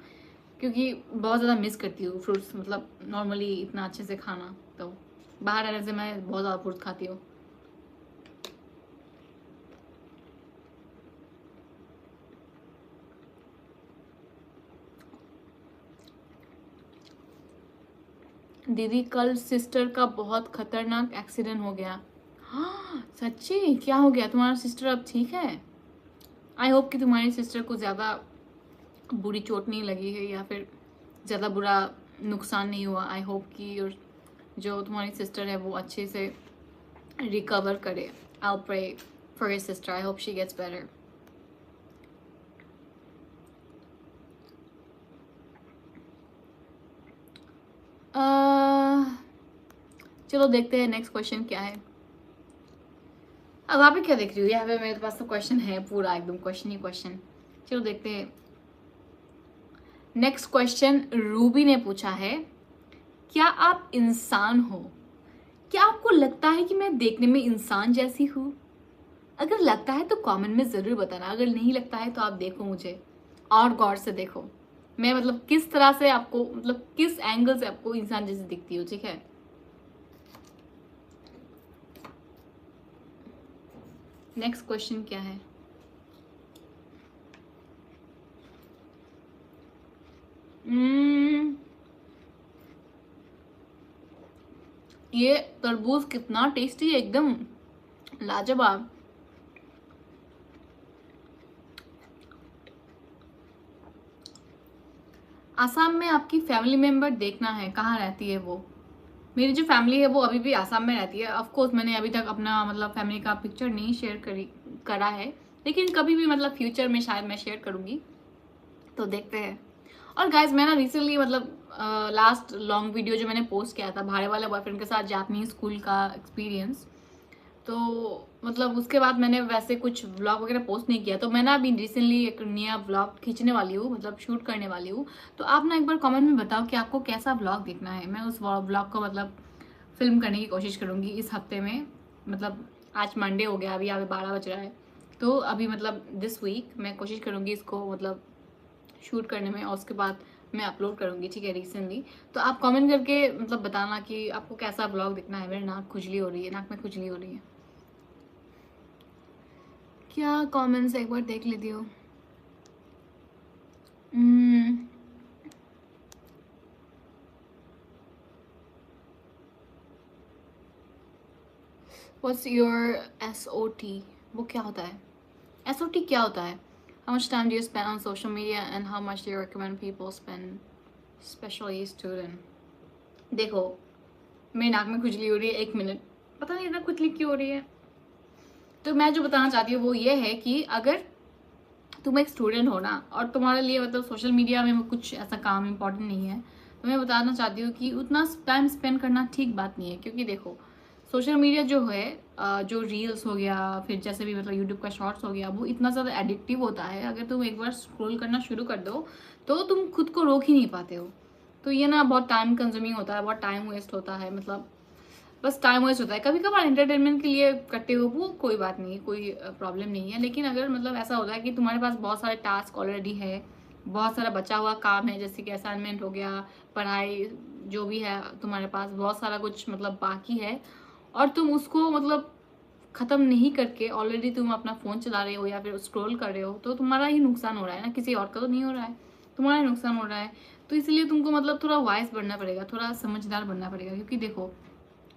क्योंकि बहुत ज़्यादा मिस करती हूँ फ्रूट्स, मतलब नॉर्मली इतना अच्छे से खाना। तो बाहर रहने से मैं बहुत ज़्यादा फ्रूट्स खाती हूँ। दीदी कल सिस्टर का बहुत खतरनाक एक्सीडेंट हो गया। हाँ सच्ची, क्या हो गया? तुम्हारा सिस्टर अब ठीक है? आई होप कि तुम्हारी सिस्टर को ज़्यादा बुरी चोट नहीं लगी है, या फिर ज़्यादा बुरा नुकसान नहीं हुआ। आई होप कि जो तुम्हारी सिस्टर है वो अच्छे से रिकवर करे। I pray for your sister, I hope she gets better. चलो देखते हैं नेक्स्ट क्वेश्चन क्या है। अब वहाँ पे क्या देख रही हूँ, यहाँ पे मेरे पास तो क्वेश्चन है पूरा एकदम क्वेश्चन ही क्वेश्चन। चलो देखते हैं। नेक्स्ट क्वेश्चन रूबी ने पूछा है, क्या आप इंसान हो? क्या आपको लगता है कि मैं देखने में इंसान जैसी हूँ? अगर लगता है तो कमेंट में ज़रूर बताना, अगर नहीं लगता है तो आप देखो मुझे और गौर से देखो, मैं मतलब किस तरह से आपको, मतलब किस एंगल से आपको इंसान जैसी दिखती हूँ, ठीक है। नेक्स्ट क्वेश्चन क्या है? ये तरबूज कितना टेस्टी है, एकदम लाजवाब। आसाम में आपकी फैमिली मेंबर देखना है, कहाँ रहती है वो? मेरी जो फैमिली है वो अभी भी आसाम में रहती है। ऑफ कोर्स मैंने अभी तक अपना मतलब फैमिली का पिक्चर नहीं शेयर करा है, लेकिन कभी भी मतलब फ्यूचर में शायद मैं शेयर करूँगी, तो देखते हैं। और गाइज मैं ना रिसेंटली मतलब लास्ट लॉन्ग वीडियो जो मैंने पोस्ट किया था भाड़े वाले बॉयफ्रेंड के साथ जापानीज स्कूल का एक्सपीरियंस, तो मतलब उसके बाद मैंने वैसे कुछ व्लॉग वगैरह पोस्ट नहीं किया। तो मैं ना अभी रिसेंटली एक नया व्लॉग खींचने वाली हूँ, मतलब शूट करने वाली हूँ। तो आप ना एक बार कमेंट में बताओ कि आपको कैसा व्लॉग देखना है। मैं उस व्लॉग को मतलब फिल्म करने की कोशिश करूँगी इस हफ्ते में। मतलब आज मंडे हो गया, अभी यहाँ पे 12 बज रहा है। तो अभी मतलब दिस वीक मैं कोशिश करूँगी इसको मतलब शूट करने में, और उसके बाद मैं अपलोड करूँगी, ठीक है, रिसेंटली। तो आप कमेंट करके मतलब बताना कि आपको कैसा ब्लॉग दिखना है। मेरी नाक खुजली हो रही है, नाक में खुजली हो रही है। क्या कमेंट्स एक बार देख लेती हो। व्हाट्स योर SOT, वो क्या होता है? SOT क्या होता है? How much time do you spend on social media and how much do you recommend people spend, especially student? देखो, मेरी नाक में खुजली हो रही है, 1 मिनट, पता नहीं इतना खुजली क्यों हो रही है। तो मैं जो बताना चाहती हूँ वो ये है कि अगर तुम एक स्टूडेंट हो ना, और तुम्हारे लिए मतलब सोशल मीडिया में कुछ ऐसा काम इम्पोर्टेंट नहीं है, तो मैं बताना चाहती हूँ कि उतना टाइम स्पेंड करना ठीक बात नहीं है। क्योंकि देखो, सोशल मीडिया जो है, जो रील्स हो गया, फिर जैसे भी मतलब यूट्यूब का शॉर्ट्स हो गया, वो इतना ज़्यादा एडिक्टिव होता है। अगर तुम एक बार स्क्रॉल करना शुरू कर दो तो तुम खुद को रोक ही नहीं पाते हो। तो ये ना बहुत टाइम कंज्यूमिंग होता है, बहुत टाइम वेस्ट होता है। मतलब बस टाइम वेस्ट होता है। कभी कभार एंटरटेनमेंट के लिए करते हो वो कोई बात नहीं है, कोई प्रॉब्लम नहीं है। लेकिन अगर मतलब ऐसा होता है कि तुम्हारे पास बहुत सारे टास्क ऑलरेडी है, बहुत सारा बचा हुआ काम है, जैसे कि असाइनमेंट हो गया, पढ़ाई जो भी है, तुम्हारे पास बहुत सारा कुछ मतलब बाकी है, और तुम उसको मतलब ख़त्म नहीं करके ऑलरेडी तुम अपना फ़ोन चला रहे हो या फिर स्क्रॉल कर रहे हो, तो तुम्हारा ही नुकसान हो रहा है ना, किसी और का तो नहीं हो रहा है, तुम्हारा ही नुकसान हो रहा है। तो इसलिए तुमको मतलब थोड़ा वाइज बनना पड़ेगा, थोड़ा समझदार बनना पड़ेगा। क्योंकि देखो,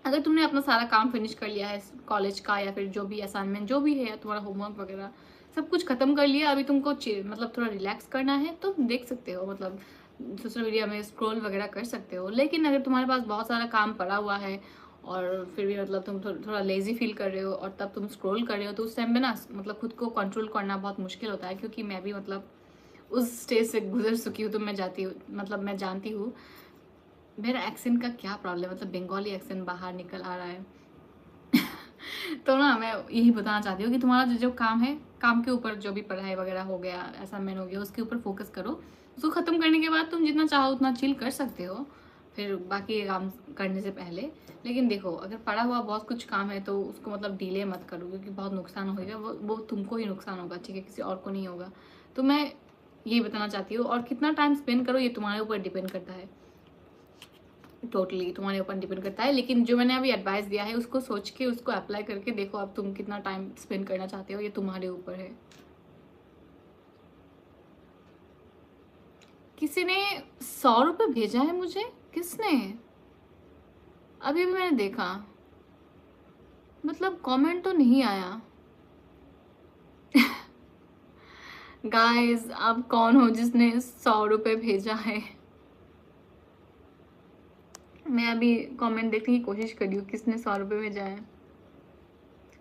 अगर तुमने अपना सारा काम फिनिश कर लिया है कॉलेज का, या फिर जो भी असाइनमेंट जो भी है तुम्हारा होमवर्क वगैरह सब कुछ खत्म कर लिया, अभी तुमको मतलब थोड़ा रिलैक्स करना है, तो देख सकते हो, मतलब सोशल मीडिया में स्क्रॉल वगैरह कर सकते हो। लेकिन अगर तुम्हारे पास बहुत सारा काम पड़ा हुआ है और फिर भी मतलब तुम थोड़ा लेजी फील कर रहे हो और तब तुम स्क्रॉल कर रहे हो, तो उस टाइम में ना मतलब खुद को कंट्रोल करना बहुत मुश्किल होता है। क्योंकि मैं भी मतलब उस स्टेज से गुजर चुकी हूँ, तो मैं जाती हूँ, मतलब मैं जानती हूँ। मेरा एक्सेंट का क्या प्रॉब्लम, मतलब बंगाली एक्सेंट बाहर निकल आ रहा है। तो ना मैं यही बताना चाहती हूँ कि तुम्हारा जो काम है, काम के ऊपर जो भी पढ़ाई वगैरह हो गया, असाइनमेंट हो गया, उसके ऊपर फोकस करो। उसको ख़त्म करने के बाद तुम जितना चाहो उतना चिल कर सकते हो, फिर बाकी काम करने से पहले। लेकिन देखो, अगर पड़ा हुआ बहुत कुछ काम है तो उसको मतलब डिले मत करो, क्योंकि बहुत नुकसान होगा, वो तुमको ही नुकसान होगा, ठीक है, किसी और को नहीं होगा। तो मैं यही बताना चाहती हूँ। और कितना टाइम स्पेंड करो ये तुम्हारे ऊपर डिपेंड करता है, टोटली तुम्हारे ऊपर डिपेंड करता है। लेकिन जो मैंने अभी एडवाइस दिया है उसको सोच के, उसको अप्लाई करके देखो अब तुम कितना टाइम स्पेंड करना चाहते हो, ये तुम्हारे ऊपर है। किसी ने 100 रुपये भेजा है मुझे, किसने? अभी भी मैंने देखा, मतलब कमेंट तो नहीं आया। गाइस, आप कौन हो जिसने 100 रुपये भेजा है? मैं अभी कमेंट देखने की कोशिश कर रही हूँ किसने 100 रुपये भेजा है,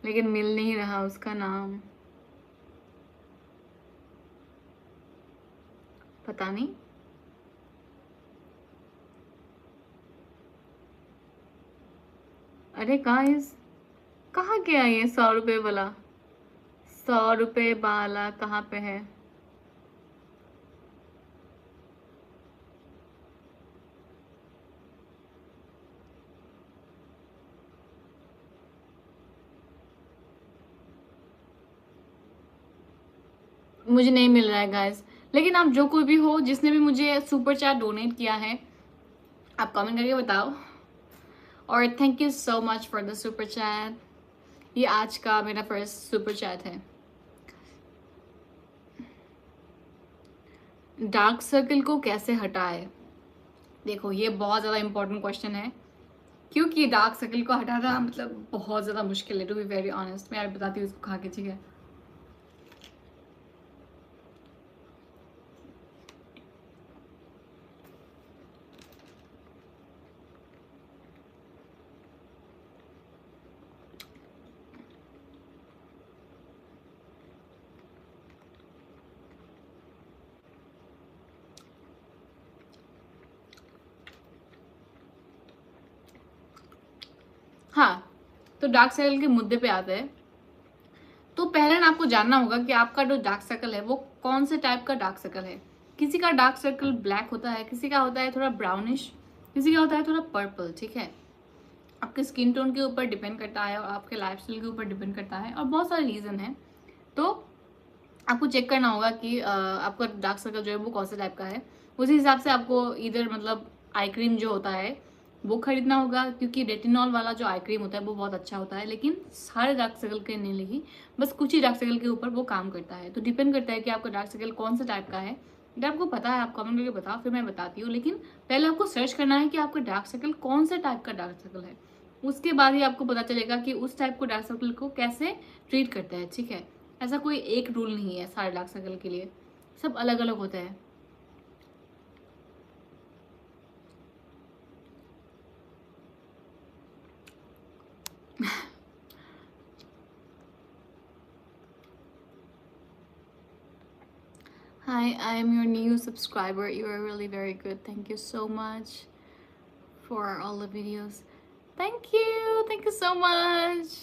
लेकिन मिल नहीं रहा उसका नाम, पता नहीं। अरे गाइस, कहाँ गया ये 100 रुपये वाला? 100 रुपये वाला कहाँ पे है? मुझे नहीं मिल रहा है गाइस। लेकिन आप जो कोई भी हो, जिसने भी मुझे सुपर चैट डोनेट किया है, आप कमेंट करके बताओ। और thank you so much for the super chat. ये आज का मेरा फर्स्ट सुपर चैट है। डार्क सर्कल को कैसे हटाए? देखो, ये बहुत ज़्यादा इंपॉर्टेंट क्वेश्चन है, क्योंकि डार्क सर्कल को हटाना मतलब बहुत ज़्यादा मुश्किल है, टू बी वेरी ऑनेस्ट। मैं आप बताती हूँ इसको खा के, ठीक है। हाँ, तो डार्क सर्कल के मुद्दे पे आते हैं। तो पहले ना आपको जानना होगा कि आपका जो डार्क सर्कल है वो कौन से टाइप का डार्क सर्कल है। किसी का डार्क सर्कल ब्लैक होता है, किसी का होता है थोड़ा ब्राउनिश, किसी का होता है थोड़ा पर्पल। ठीक है, आपके स्किन टोन के ऊपर डिपेंड करता है और आपके लाइफस्टाइल के ऊपर डिपेंड करता है और बहुत सारे रीज़न है। तो आपको चेक करना होगा कि आपका डार्क सर्कल जो है वो कौन से टाइप का है। उसी हिसाब से आपको इधर मतलब आई क्रीम जो होता है वो खरीदना होगा, क्योंकि रेटिनॉल वाला जो आई क्रीम होता है वो बहुत अच्छा होता है, लेकिन सारे डार्क सर्कल के नहीं लगी, बस कुछ ही डार्क सर्कल के ऊपर वो काम करता है। तो डिपेंड करता है कि आपका डार्क सर्कल कौन सा टाइप का है। अगर आपको पता है आप कमेंट करके बताओ, फिर मैं बताती हूँ। लेकिन पहले आपको सर्च करना है कि आपका डार्क सर्कल कौन से टाइप का डार्क सर्कल है, उसके बाद ही आपको पता चलेगा कि उस टाइप को डार्क सर्कल को कैसे ट्रीट करते हैं। ठीक है, ऐसा कोई एक रूल नहीं है सारे डार्क सर्कल के लिए, सब अलग अलग होते हैं। Hi, I am your new subscriber. You are really very good. Thank you so much for all the videos. Thank you so much.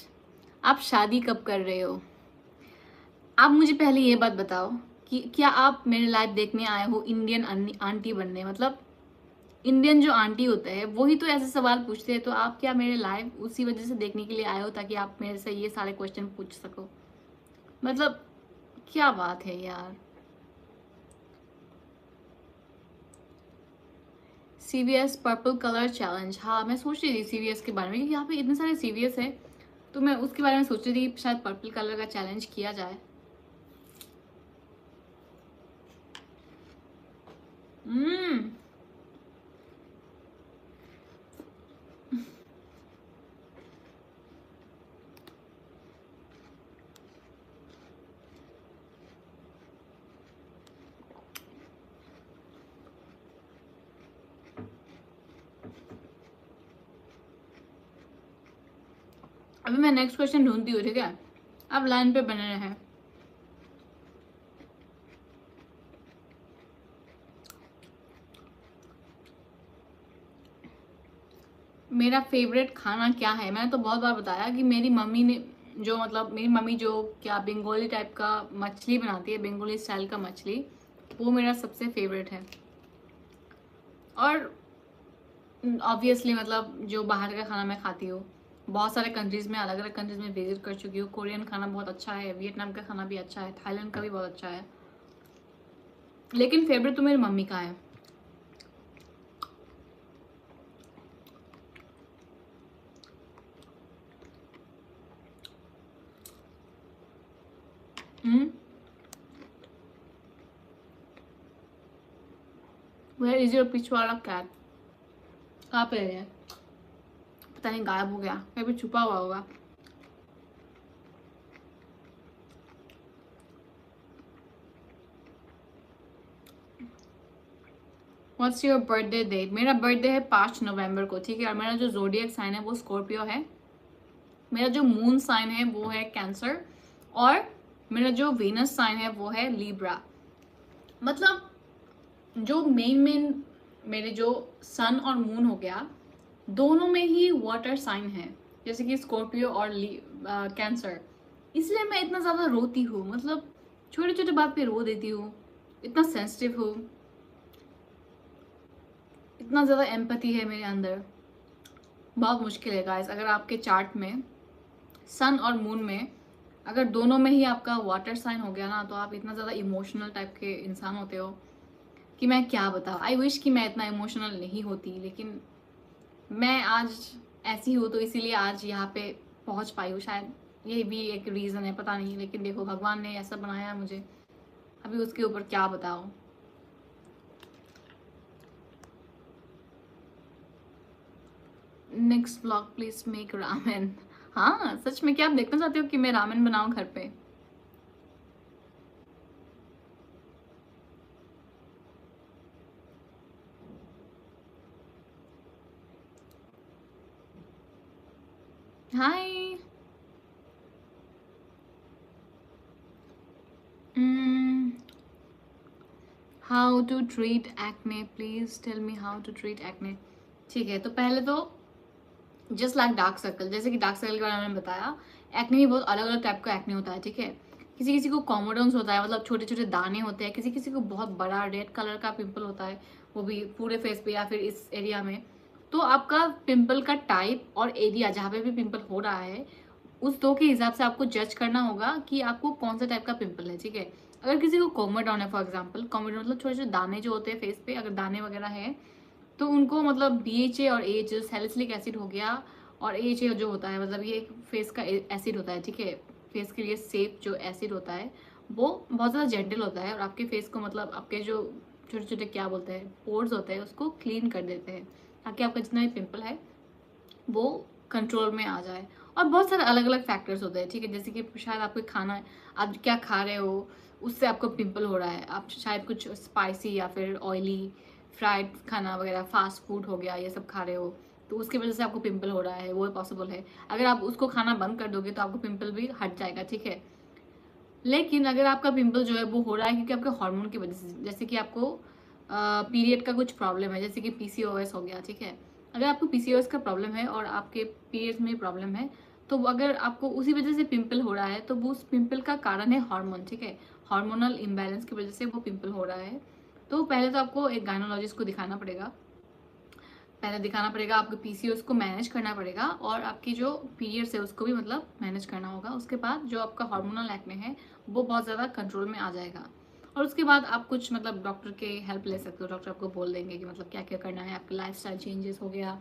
आप शादी कब कर रहे हो? आप मुझे पहले ये बात बताओ कि क्या आप मेरे लाइव देखने आए हो इंडियन आंटी बनने? मतलब इंडियन जो आंटी होते हैं वही तो ऐसे सवाल पूछते हैं, तो आप क्या मेरे लाइव उसी वजह से देखने के लिए आए हो ताकि आप मेरे से ये सारे क्वेश्चन पूछ सको? मतलब क्या बात है यार। CVS पर्पल कलर चैलेंज, हाँ मैं सोच रही थी CVS के बारे में, क्योंकि यहाँ पे इतने सारे CVS है, तो मैं उसके बारे में सोच रही थी शायद पर्पल कलर का चैलेंज किया जाए। अभी मैं नेक्स्ट क्वेश्चन ढूंढती हूँ, ठीक है, आप लाइन पे बने रहें। मेरा फेवरेट खाना क्या है? मैंने तो बहुत बार बताया कि मेरी मम्मी ने जो मतलब मेरी मम्मी जो क्या बंगाली टाइप का मछली बनाती है, बंगाली स्टाइल का मछली, वो मेरा सबसे फेवरेट है। और ऑब्वियसली मतलब जो बाहर का खाना मैं खाती हूँ, बहुत सारे कंट्रीज में, अलग अलग कंट्रीज में विजिट कर चुकी हूँ। कोरियन खाना बहुत अच्छा है, वियतनाम का खाना भी अच्छा है, थाईलैंड का भी बहुत अच्छा है, लेकिन फेवरेट तो मेरी मम्मी का है। Where is your पिछवाड़ा कैट? कहाँ पे है? पता नहीं, गायब हो गया, कहीं पे छुपा हुआ होगा। What's your birthday date? मेरा बर्थडे है 5 नवंबर को, ठीक है, और मेरा जो जोडियक साइन है वो स्कॉर्पियो है। मेरा जो मून साइन है वो है कैंसर, और मेरा जो वीनस साइन है वो है लीब्रा। मतलब जो मेन मेरे जो सन और मून हो गया, दोनों में ही वाटर साइन है, जैसे कि स्कॉर्पियो और कैंसर। इसलिए मैं इतना ज़्यादा रोती हूँ, मतलब छोटे छोटे बात पे रो देती हूँ, इतना सेंसिटिव हूँ, इतना ज़्यादा एम्पैथी है मेरे अंदर। बहुत मुश्किल है गाइस, अगर आपके चार्ट में सन और मून में अगर दोनों में ही आपका वाटर साइन हो गया ना, तो आप इतना ज़्यादा इमोशनल टाइप के इंसान होते हो कि मैं क्या बताऊँ। आई विश कि मैं इतना इमोशनल नहीं होती, लेकिन मैं आज ऐसी हूँ, तो इसीलिए आज यहाँ पे पहुँच पाई हूँ। शायद ये भी एक रीज़न है, पता नहीं, लेकिन देखो भगवान ने ऐसा बनाया मुझे, अभी उसके ऊपर क्या बताओ। Next blog please make ramen. हाँ सच में, क्या आप देखना चाहते हो कि मैं रामेन बनाऊं घर पे? Hi. How to treat acne, please tell me how to treat acne. ठीक है, तो पहले तो जस्ट लाइक डार्क सर्कल, जैसे कि डार्क सर्कल के बारे में मैंने बताया, एक्ने भी बहुत अलग अलग टाइप का एक्ने होता है, ठीक है। किसी किसी को कॉमोडोन्स होता है, मतलब छोटे छोटे दाने होते हैं, किसी किसी को बहुत बड़ा रेड कलर का पिंपल होता है, वो भी पूरे फेस पे या फिर इस एरिया में। तो आपका पिंपल का टाइप और एरिया जहाँ पे भी पिंपल हो रहा है, उस दो के हिसाब से आपको जज करना होगा कि आपको कौन सा टाइप का पिंपल है, ठीक है। अगर किसी को कोमेडॉन है, फॉर एग्जाम्पल, कोमेडॉन मतलब छोटे छोटे दाने जो होते हैं फेस पे, अगर दाने वगैरह है तो उनको मतलब BHA और AHA, सैलिसिलिक एसिड हो गया, और AHA जो होता है मतलब ये फेस का एसिड होता है, ठीक है। फेस के लिए सेफ जो एसिड होता है वो बहुत ज़्यादा जेंटल होता है, और आपके फेस को मतलब आपके जो छोटे छोटे क्या बोलते हैं पोर्स होते हैं उसको क्लीन कर देते हैं, ताकि आपका जितना भी पिंपल है वो कंट्रोल में आ जाए। और बहुत सारे अलग अलग फैक्टर्स होते हैं, ठीक है। जैसे कि शायद आपको खाना है, आप क्या खा रहे हो उससे आपको पिंपल हो रहा है, आप शायद कुछ स्पाइसी या फिर ऑयली फ्राइड खाना वगैरह, फास्ट फूड हो गया, ये सब खा रहे हो, तो उसकी वजह से आपको पिंपल हो रहा है, वो पॉसिबल है। अगर आप उसको खाना बंद कर दोगे तो आपको पिंपल भी हट जाएगा, ठीक है। लेकिन अगर आपका पिंपल जो है वो हो रहा है क्योंकि आपके हार्मोन की वजह से, जैसे कि आपको पीरियड का कुछ प्रॉब्लम है, जैसे कि PCOS हो गया, ठीक है। अगर आपको PCOS का प्रॉब्लम है और आपके पीरियड्स में प्रॉब्लम है, तो अगर आपको उसी वजह से पिंपल हो रहा है तो वो उस पिंपल का कारण है हार्मोन, ठीक है। हार्मोनल इम्बैलेंस की वजह से वो पिंपल हो रहा है। तो पहले तो आपको एक गायनोलॉजिस्ट को दिखाना पड़ेगा, पहले दिखाना पड़ेगा, आपके PCOS को मैनेज करना पड़ेगा, और आपकी जो पीरियड्स है उसको भी मतलब मैनेज करना होगा। उसके बाद जो आपका हार्मोनल एक्ने है वो बहुत ज़्यादा कंट्रोल में आ जाएगा, और उसके बाद आप कुछ मतलब डॉक्टर के हेल्प ले सकते हो। डॉक्टर आपको बोल देंगे कि मतलब क्या क्या करना है, आपके लाइफस्टाइल चेंजेस हो गया,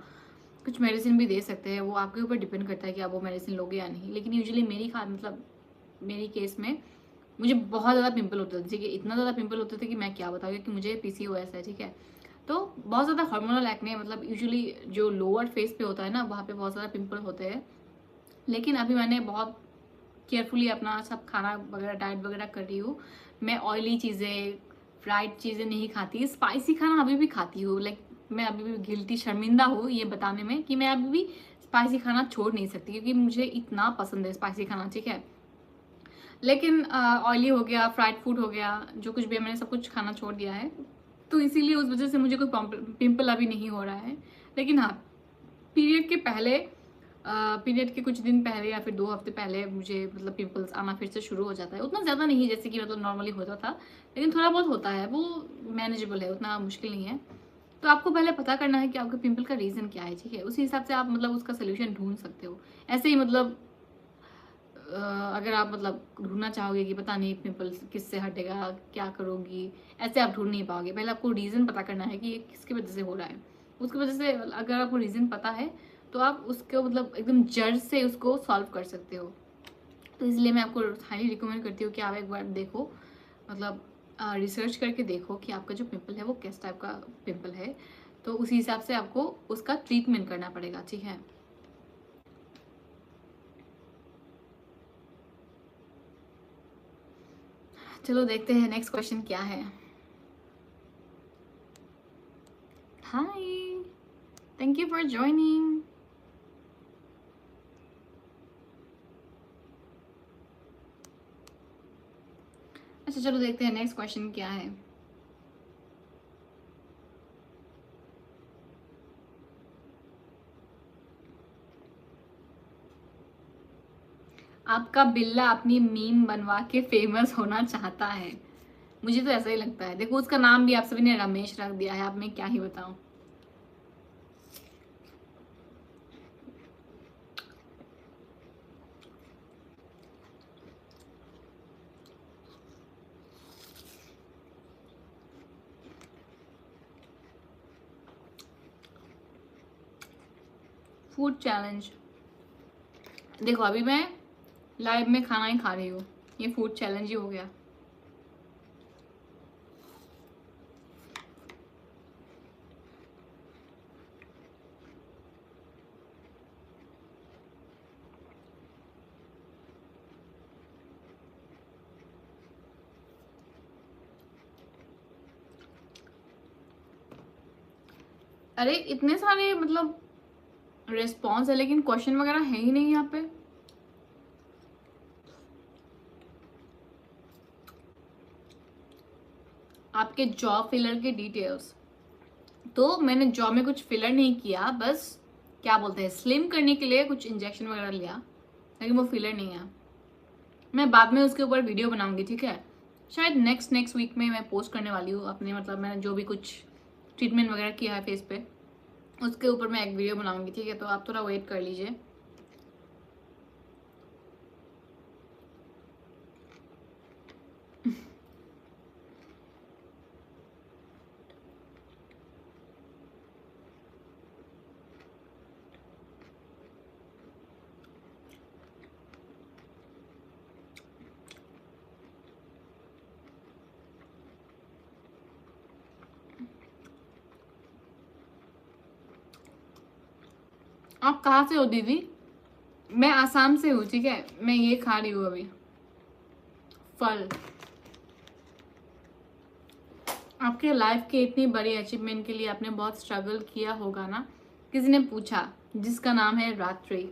कुछ मेडिसिन भी दे सकते हैं, वो आपके ऊपर डिपेंड करता है कि आप वो मेडिसिन लोगे या नहीं। लेकिन यूजुअली मतलब मेरी केस में मुझे बहुत ज़्यादा पिंपल होते थे, ठीक है। इतना ज़्यादा पिंपल होते थे कि मैं क्या बताऊँ, कि मुझे PCOS है, ठीक है। तो बहुत ज़्यादा हार्मोनल एक्ने मतलब यूजुअली जो लोअर फेस पे होता है ना, वहाँ पे बहुत ज़्यादा पिंपल होते हैं। लेकिन अभी मैंने बहुत केयरफुली अपना सब खाना वगैरह, डाइट वगैरह कर रही हूँ। मैं ऑयली चीज़ें, फ्राइड चीज़ें नहीं खाती, स्पाइसी खाना अभी भी खाती हूँ। लाइक मैं अभी भी गिल्टी, शर्मिंदा हूँ ये बताने में कि मैं अभी भी स्पाइसी खाना छोड़ नहीं सकती, क्योंकि मुझे इतना पसंद है स्पाइसी खाना, ठीक है। लेकिन ऑयली हो गया, फ्राइड फूड हो गया, जो कुछ भी है मैंने सब कुछ खाना छोड़ दिया है, तो इसीलिए उस वजह से मुझे कोई पिंपल अभी नहीं हो रहा है। लेकिन हाँ, पीरियड के पहले, पीरियड के कुछ दिन पहले या फिर 2 हफ्ते पहले मुझे मतलब पिंपल्स आना फिर से शुरू हो जाता है। उतना ज़्यादा नहीं जैसे कि मतलब नॉर्मली होता था, लेकिन थोड़ा बहुत होता है, वो मैनेजेबल है, उतना मुश्किल नहीं है। तो आपको पहले पता करना है कि आपके पिंपल का रीज़न क्या है, ठीक है। उसी हिसाब से आप मतलब उसका सोल्यूशन ढूंढ सकते हो। ऐसे ही मतलब अगर आप मतलब ढूंढना चाहोगे कि पता नहीं पिंपल्स किससे हटेगा, क्या करोगी, ऐसे आप ढूंढ नहीं पाओगे। पहले आपको रीज़न पता करना है कि ये किसकी वजह से हो रहा है। उसकी वजह से अगर आपको रीज़न पता है तो आप उसको मतलब एकदम जड़ से उसको सॉल्व कर सकते हो। तो इसलिए मैं आपको हाईली रिकमेंड करती हूँ कि आप एक बार देखो, मतलब रिसर्च करके देखो कि आपका जो पिंपल है वो किस टाइप का पिंपल है, तो उसी हिसाब से आपको उसका ट्रीटमेंट करना पड़ेगा, ठीक है। चलो देखते हैं नेक्स्ट क्वेश्चन क्या है। हाय, थैंक यू फॉर ज्वाइनिंग। अच्छा चलो देखते हैं नेक्स्ट क्वेश्चन क्या है। आपका बिल्ला अपनी मीम बनवा के फेमस होना चाहता है। मुझे तो ऐसा ही लगता है। देखो उसका नाम भी आप सभी ने रमेश रख दिया है, अब मैं क्या ही बताऊं। फूड चैलेंज, देखो अभी मैं लाइव में खाना ही खा रही हूँ, ये फूड चैलेंज ही हो गया। अरे इतने सारे मतलब रिस्पॉन्स है, लेकिन क्वेश्चन वगैरह है ही नहीं यहाँ पे। आपके जॉ फिलर के डिटेल्स, तो मैंने जॉ में कुछ फिलर नहीं किया, बस क्या बोलते हैं स्लिम करने के लिए कुछ इंजेक्शन वगैरह लिया, लेकिन वो फिलर नहीं है। मैं बाद में उसके ऊपर वीडियो बनाऊंगी, ठीक है, शायद नेक्स्ट वीक में मैं पोस्ट करने वाली हूँ अपने, मतलब मैंने जो भी कुछ ट्रीटमेंट वगैरह किया है फेस पे, उसके ऊपर मैं एक वीडियो बनाऊंगी, ठीक है, तो आप थोड़ा वेट कर लीजिए। आप कहाँ से हो दीदी? मैं आसाम से हूँ, ठीक है, मैं ये खा रही हूँ अभी फल। आपके लाइफ के इतनी बड़ी अचीवमेंट के लिए आपने बहुत स्ट्रगल किया होगा ना। किसी ने पूछा, जिसका नाम है रात्रि।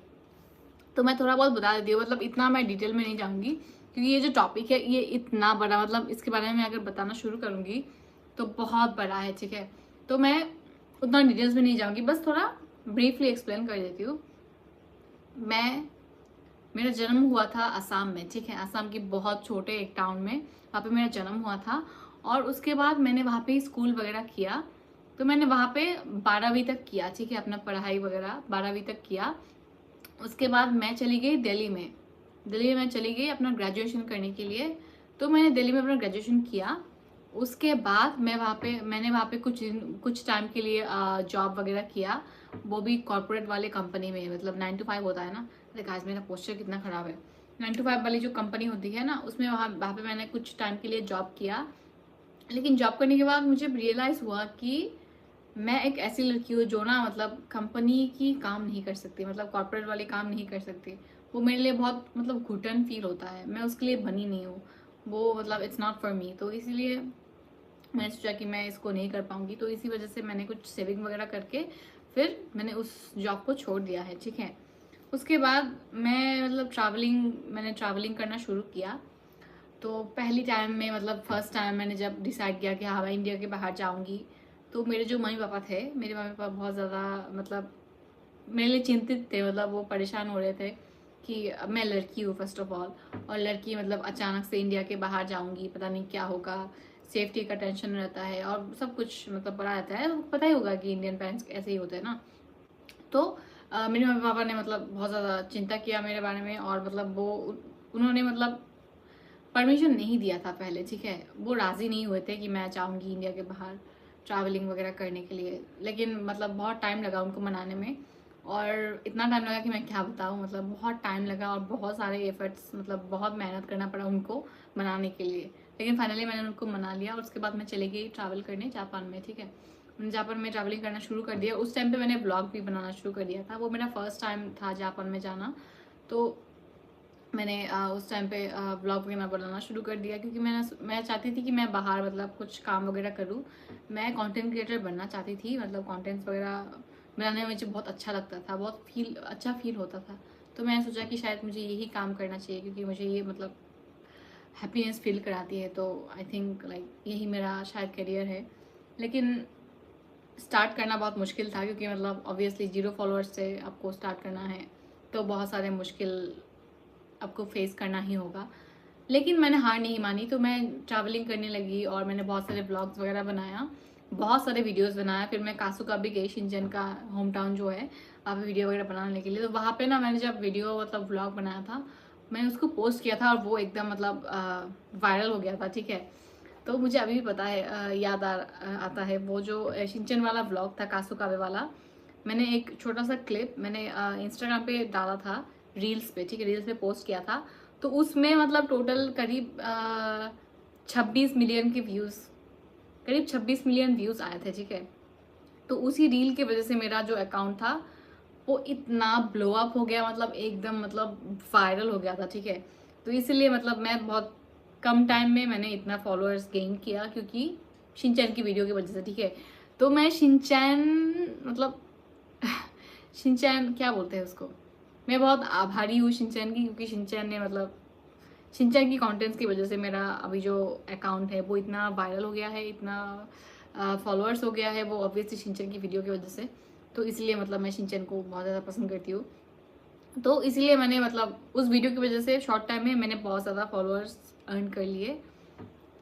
तो मैं थोड़ा बहुत बता देती हूँ, मतलब इतना मैं डिटेल में नहीं जाऊंगी क्योंकि ये जो टॉपिक है ये इतना बड़ा, मतलब इसके बारे में अगर बताना शुरू करूंगी तो बहुत बड़ा है, ठीक है, तो मैं उतना डिटेल्स में नहीं जाऊंगी, बस थोड़ा ब्रीफली एक्सप्लेन कर देती हूँ। मेरा जन्म हुआ था असम में, ठीक है, असम की बहुत छोटे एक टाउन में, वहाँ पे मेरा जन्म हुआ था। और उसके बाद मैंने वहाँ पे स्कूल वगैरह किया, तो मैंने वहाँ पे 12वीं तक किया, ठीक है, अपना पढ़ाई वगैरह 12वीं तक किया। उसके बाद मैं चली गई दिल्ली में। दिल्ली में चली गई अपना ग्रेजुएशन करने के लिए, तो मैंने दिल्ली में अपना ग्रेजुएशन किया। उसके बाद मैंने वहाँ पे कुछ टाइम के लिए जॉब वगैरह किया, वो भी कॉर्पोरेट वाले कंपनी में, मतलब 9 to 5 होता है ना। देखा आज मेरा पोस्चर कितना खराब है। 9 to 5 वाली जो कंपनी होती है ना, उसमें वहाँ पे मैंने कुछ टाइम के लिए जॉब किया। लेकिन जॉब करने के बाद मुझे रियलाइज़ हुआ कि मैं एक ऐसी लड़की हूँ जो ना, मतलब कंपनी की काम नहीं कर सकती, मतलब कॉर्पोरेट वाले काम नहीं कर सकती। वो मेरे लिए बहुत, मतलब घुटन फील होता है, मैं उसके लिए बनी नहीं हूँ वो, मतलब इट्स नॉट फॉर मी। तो इसीलिए मैंने सोचा कि मैं इसको नहीं कर पाऊंगी, तो इसी वजह से मैंने कुछ सेविंग वगैरह करके फिर मैंने उस जॉब को छोड़ दिया है, ठीक है। उसके बाद मैंने ट्रैवलिंग करना शुरू किया। तो पहली टाइम में, मतलब फर्स्ट टाइम मैंने जब डिसाइड किया कि हाँ मैं इंडिया के बाहर जाऊंगी, तो मेरे जो मम्मी पापा थे, मेरे मम्मी पापा बहुत ज़्यादा, मतलब मेरे लिए चिंतित थे, मतलब वो परेशान हो रहे थे कि अब मैं लड़की हूँ फर्स्ट ऑफ ऑल, और लड़की मतलब अचानक से इंडिया के बाहर जाऊंगी, पता नहीं क्या होगा, सेफ्टी का टेंशन रहता है और सब कुछ मतलब बड़ा रहता है, पता ही होगा कि इंडियन पेरेंट्स ऐसे ही होते हैं ना। तो मेरे मम्मी पापा ने मतलब बहुत ज़्यादा चिंता किया मेरे बारे में, और मतलब उन्होंने मतलब परमिशन नहीं दिया था पहले, ठीक है, वो राज़ी नहीं हुए थे कि मैं चाहूँगी इंडिया के बाहर ट्रैवलिंग वगैरह करने के लिए। लेकिन मतलब बहुत टाइम लगा उनको मनाने में, और इतना टाइम लगा कि मैं क्या बताऊँ, मतलब बहुत टाइम लगा और बहुत सारे एफर्ट्स, मतलब बहुत मेहनत करना पड़ा उनको मनाने के लिए। लेकिन फाइनली मैंने उनको मना लिया, और उसके बाद मैं चली गई ट्रैवल करने जापान में, ठीक है। मैंने जापान में ट्रैवलिंग करना शुरू कर दिया। उस टाइम पे मैंने ब्लॉग भी बनाना शुरू कर दिया था, वो मेरा फर्स्ट टाइम था जापान में जाना। तो मैंने उस टाइम पे ब्लॉग वगैरह बनाना शुरू कर दिया, क्योंकि मैं चाहती थी कि मैं बाहर मतलब कुछ काम वगैरह करूँ। मैं कंटेंट क्रिएटर बनना चाहती थी, मतलब कंटेंट्स वगैरह बनाने में मुझे बहुत अच्छा लगता था, बहुत अच्छा फील होता था। तो मैंने सोचा कि शायद मुझे यही काम करना चाहिए, क्योंकि मुझे ये मतलब हैप्पीनेस फील कराती है। तो आई थिंक लाइक यही मेरा शायद करियर है। लेकिन स्टार्ट करना बहुत मुश्किल था, क्योंकि मतलब ऑब्वियसली 0 फॉलोअर्स से आपको स्टार्ट करना है, तो बहुत सारे मुश्किल आपको फेस करना ही होगा। लेकिन मैंने हार नहीं मानी, तो मैं ट्रैवलिंग करने लगी, और मैंने बहुत सारे ब्लॉग्स वगैरह बनाया, बहुत सारे वीडियोस बनाया। फिर मैं कासुका भी गई, शिंजन का होम टाउन जो है, वहाँ पे वीडियो वगैरह बनाने के लिए। तो वहाँ पे ना मैंने जब वीडियो मतलब ब्लॉग बनाया था, मैंने उसको पोस्ट किया था, और वो एकदम मतलब वायरल हो गया था, ठीक है। तो मुझे अभी भी पता है, याद आता है वो जो शिंचन वाला ब्लॉग था, कासुकाबे वाला। मैंने एक छोटा सा क्लिप मैंने इंस्टाग्राम पे डाला था, रील्स पे, ठीक है, रील्स पे पोस्ट किया था। तो उसमें मतलब टोटल करीब 26 मिलियन के व्यूज़, करीब 26 मिलियन व्यूज़ आए थे, ठीक है। तो उसी रील की वजह से मेरा जो अकाउंट था वो इतना ब्लो अप हो गया, मतलब एकदम मतलब वायरल हो गया था, ठीक है। तो इसीलिए मतलब मैं बहुत कम टाइम में मैंने इतना फॉलोअर्स गेन किया, क्योंकि शिनचैन की वीडियो की वजह से, ठीक है। तो मैं शिनचैन मतलब शिनचैन क्या बोलते हैं उसको, मैं बहुत आभारी हूँ शिनचैन की, क्योंकि शिनचैन ने मतलब शिनचैन की कंटेंट्स की वजह से मेरा अभी जो अकाउंट है वो इतना वायरल हो गया है, इतना फॉलोअर्स हो गया है, वो ऑब्वियसली शिनचैन की वीडियो की वजह से। तो इसलिए मतलब मैं शिनचैन को बहुत ज़्यादा पसंद करती हूँ। तो इसीलिए मैंने मतलब उस वीडियो की वजह से शॉर्ट टाइम में मैंने बहुत ज़्यादा फॉलोअर्स अर्न कर लिए।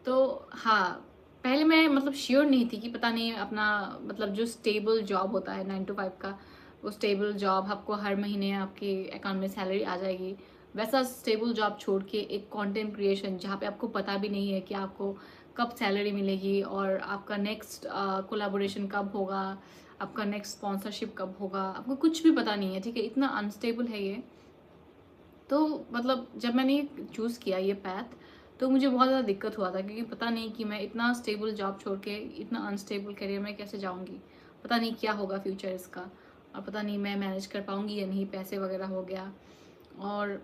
तो हाँ, पहले मैं मतलब श्योर नहीं थी कि पता नहीं अपना मतलब जो स्टेबल जॉब होता है 9 to 5 का, वो स्टेबल जॉब आपको हर महीने आपके अकाउंट में सैलरी आ जाएगी, वैसा स्टेबल जॉब छोड़ के एक कंटेंट क्रिएशन जहाँ पे आपको पता भी नहीं है कि आपको कब सैलरी मिलेगी और आपका नेक्स्ट कोलैबोरेशन कब होगा, आपका नेक्स्ट स्पॉन्सरशिप कब होगा, आपको कुछ भी पता नहीं है, ठीक है, इतना अनस्टेबल है ये। तो मतलब जब मैंने चूज़ किया ये पैथ, तो मुझे बहुत ज़्यादा दिक्कत हुआ था क्योंकि पता नहीं कि मैं इतना स्टेबल जॉब छोड़ के इतना अनस्टेबल करियर में कैसे जाऊंगी, पता नहीं क्या होगा फ्यूचर इसका, और पता नहीं मैं मैनेज कर पाऊंगी या नहीं, पैसे वगैरह हो गया। और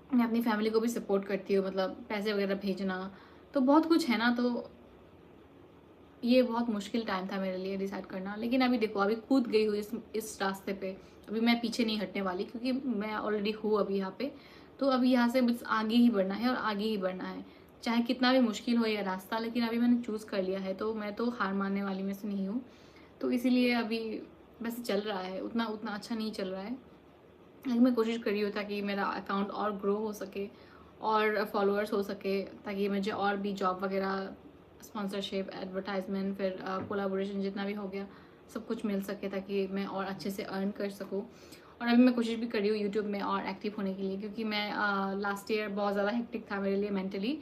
मैं अपनी फैमिली को भी सपोर्ट करती हूँ, मतलब पैसे वगैरह भेजना, तो बहुत कुछ है ना। तो ये बहुत मुश्किल टाइम था मेरे लिए डिसाइड करना, लेकिन अभी देखो, अभी कूद गई हूँ इस रास्ते पे। अभी मैं पीछे नहीं हटने वाली क्योंकि मैं ऑलरेडी हूँ अभी यहाँ पे। तो अभी यहाँ से बस आगे ही बढ़ना है और आगे ही बढ़ना है, चाहे कितना भी मुश्किल हो ये रास्ता, लेकिन अभी मैंने चूज़ कर लिया है तो मैं तो हार मानने वाली में से नहीं हूँ। तो इसीलिए अभी वैसे चल रहा है, उतना उतना अच्छा नहीं चल रहा है, लेकिन मैं कोशिश कर रही हूँ ताकि मेरा अकाउंट और ग्रो हो सके और फॉलोअर्स हो सके, ताकि मुझे और भी जॉब वगैरह, स्पॉन्सरशिप, एडवर्टाइजमेंट, फिर कोलाबोरेशन जितना भी हो गया सब कुछ मिल सके, ताकि मैं और अच्छे से अर्न कर सकूँ। और अभी मैं कोशिश भी कर रही हूँ यूट्यूब में और एक्टिव होने के लिए, क्योंकि मैं लास्ट ईयर बहुत ज़्यादा हेक्टिक था मेरे लिए मेंटली,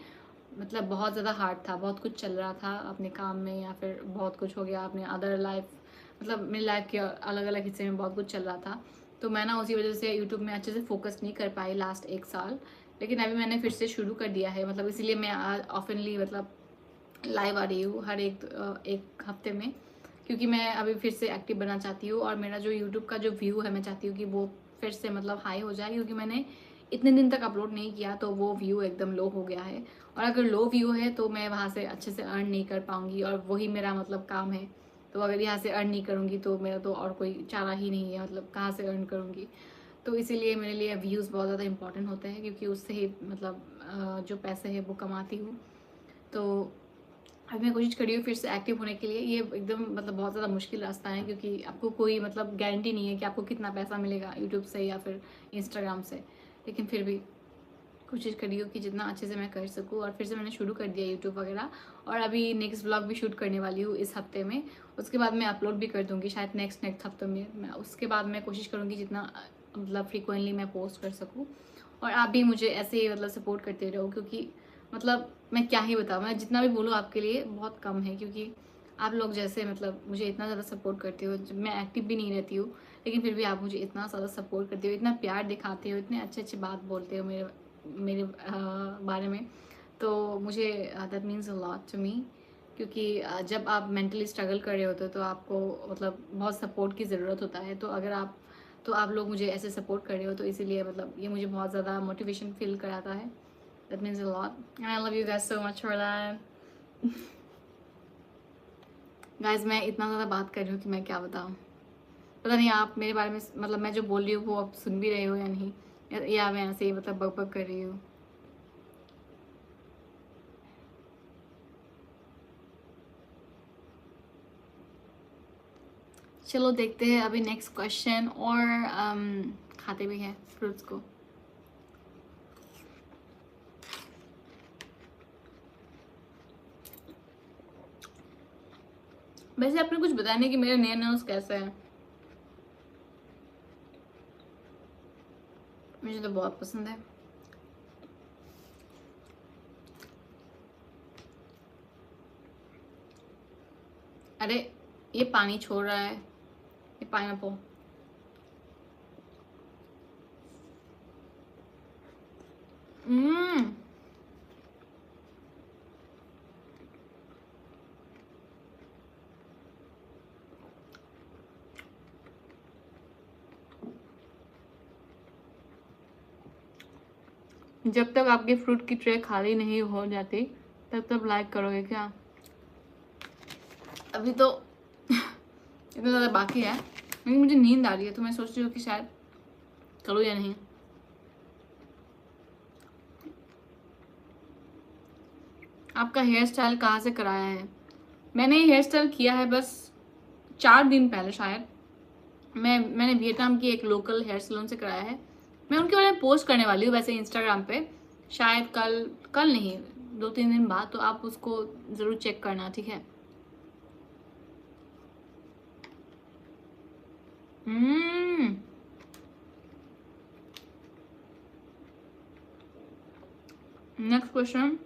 मतलब बहुत ज़्यादा हार्ड था, बहुत कुछ चल रहा था अपने काम में, या फिर बहुत कुछ हो गया अपने अदर लाइफ, मतलब मेरी लाइफ के अलग अलग हिस्से में बहुत कुछ चल रहा था। तो मैं ना उसी वजह से यूट्यूब में अच्छे से फोकस नहीं कर पाई लास्ट 1 साल, लेकिन अभी मैंने फिर से शुरू कर दिया है, मतलब इसीलिए मैं ऑफनली मतलब लाइव आ रही हूँ हर एक हफ्ते में, क्योंकि मैं अभी फिर से एक्टिव बनना चाहती हूँ और मेरा जो यूट्यूब का जो व्यू है मैं चाहती हूँ कि वो फिर से मतलब हाई हो जाए, क्योंकि मैंने इतने दिन तक अपलोड नहीं किया तो वो व्यू एकदम लो हो गया है। और अगर लो व्यू है तो मैं वहाँ से अच्छे से अर्न नहीं कर पाऊँगी, और वही मेरा मतलब काम है। तो अगर यहाँ से अर्न नहीं करूँगी तो मेरा तो और कोई चारा ही नहीं है, मतलब कहाँ से अर्न करूँगी। तो इसीलिए मेरे लिए व्यूज़ बहुत ज़्यादा इंपॉर्टेंट होते हैं, क्योंकि उससे ही मतलब जो पैसे है वो कमाती हूँ। तो अभी मैं कोशिश कर रही हूँ फिर से एक्टिव होने के लिए। ये एकदम मतलब बहुत ज़्यादा मुश्किल रास्ता है, क्योंकि आपको कोई मतलब गारंटी नहीं है कि आपको कितना पैसा मिलेगा यूट्यूब से या फिर इंस्टाग्राम से, लेकिन फिर भी कोशिश कर रही हूँ कि जितना अच्छे से मैं कर सकूँ। और फिर से मैंने शुरू कर दिया यूट्यूब वगैरह, और अभी नेक्स्ट ब्लॉग भी शूट करने वाली हूँ इस हफ्ते में। उसके बाद मैं अपलोड भी कर दूँगी शायद नेक्स्ट हफ्ते में। मैं उसके बाद मैं कोशिश करूँगी जितना मतलब फ्रिक्वेंटली मैं पोस्ट कर सकूँ, और आप भी मुझे ऐसे ही मतलब सपोर्ट करते रहो, क्योंकि मतलब मैं क्या ही बताऊँ, मैं जितना भी बोलूँ आपके लिए बहुत कम है, क्योंकि आप लोग जैसे मतलब मुझे इतना ज़्यादा सपोर्ट करते हो, मैं एक्टिव भी नहीं रहती हूँ, लेकिन फिर भी आप मुझे इतना ज़्यादा सपोर्ट करते हो, इतना प्यार दिखाते हो, इतने अच्छे अच्छे बात बोलते हो मेरे मेरे बारे में। तो मुझे that means a lot to me, क्योंकि जब आप मेंटली स्ट्रगल कर रहे होते हो तो आपको मतलब बहुत सपोर्ट की ज़रूरत होता है। तो आप लोग मुझे ऐसे सपोर्ट कर रहे हो, तो इसीलिए मतलब ये मुझे बहुत ज़्यादा मोटिवेशन फील कराता है। That means a lot, I love you guys so much for that. Guys मैं इतना ज़्यादा बात कर रही हूँ कि मैं क्या बताऊँ, पता नहीं आप मेरे बारे में मतलब मैं जो बोल रही हूँ वो आप सुन भी रहे हो या नहीं, या मैं ऐसे ही मतलब बक बक कर रही हूँ। चलो देखते हैं अभी नेक्स्ट क्वेश्चन, और खाते भी हैं फ्रूट्स को। वैसे आपने कुछ बताया नहीं कि मेरे नए नोज कैसे हैं। मुझे तो बहुत पसंद है। अरे ये पानी छोड़ रहा है, ये पाइनएप्पल। हम्म, जब तक आपकी फ्रूट की ट्रे खाली नहीं हो जाती तब तक लाइक करोगे क्या? अभी तो इतना ज़्यादा बाकी है, लेकिन मुझे नींद आ रही है, तो मैं सोच रही हूँ कि शायद करूँ या नहीं। आपका हेयर स्टाइल कहाँ से कराया है? मैंने हेयर स्टाइल किया है बस 4 दिन पहले शायद। मैंने वियतनाम की एक लोकल हेयर सैलून से कराया है, मैं उनके बारे में पोस्ट करने वाली हूँ वैसे इंस्टाग्राम पे, शायद कल नहीं 2-3 दिन बाद, तो आप उसको ज़रूर चेक करना, ठीक है। Next question.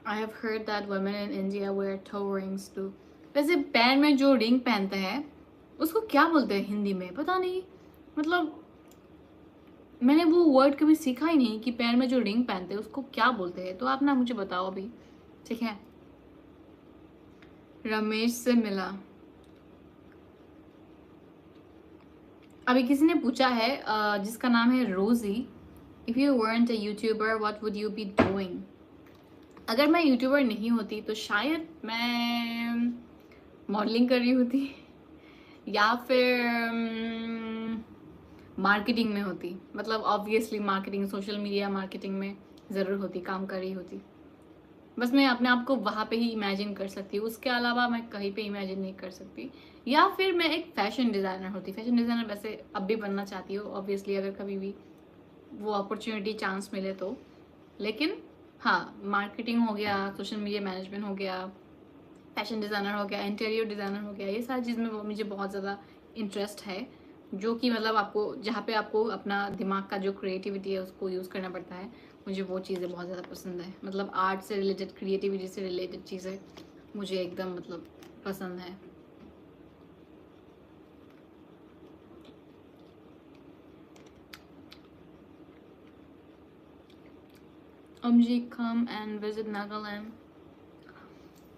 I have heard that women in India wear toe rings too. वैसे पैर में जो रिंग पहनते हैं उसको क्या बोलते हैं हिंदी में, पता नहीं, मतलब मैंने वो वर्ड कभी सीखा ही नहीं कि पैर में जो रिंग पहनते हैं उसको क्या बोलते हैं, तो आप ना मुझे बताओ अभी, ठीक है। रमेश से मिला, अभी किसी ने पूछा है जिसका नाम है रोजी, if you weren't a YouTuber what would you be doing. अगर मैं यूट्यूबर नहीं होती तो शायद मैं मॉडलिंग कर रही होती या फिर मार्केटिंग में होती, मतलब obviously marketing, social media marketing में ज़रूर होती, काम कर रही होती। बस मैं अपने आप को वहाँ पे ही इमेजिन कर सकती हूँ, उसके अलावा मैं कहीं पे इमेजिन नहीं कर सकती। या फिर मैं एक फैशन डिज़ाइनर होती। फैशन डिज़ाइनर वैसे अब भी बनना चाहती हूँ ऑब्वियसली, अगर कभी भी वो अपॉर्चुनिटी चांस मिले तो। लेकिन हाँ, मार्केटिंग हो गया, सोशल मीडिया मैनेजमेंट हो गया, फैशन डिज़ाइनर हो गया, इंटीरियर डिज़ाइनर हो गया, ये सारी चीज़ में मुझे बहुत ज़्यादा इंटरेस्ट है, जो कि मतलब आपको जहाँ पे आपको अपना दिमाग का जो क्रिएटिविटी है उसको यूज़ करना पड़ता है, मुझे वो चीज़ें बहुत ज़्यादा पसंद है। मतलब आर्ट से रिलेटेड, क्रिएटिविटी से रिलेटेड चीज़ें मुझे एकदम मतलब पसंद है। Omji, come and visit Nagaland.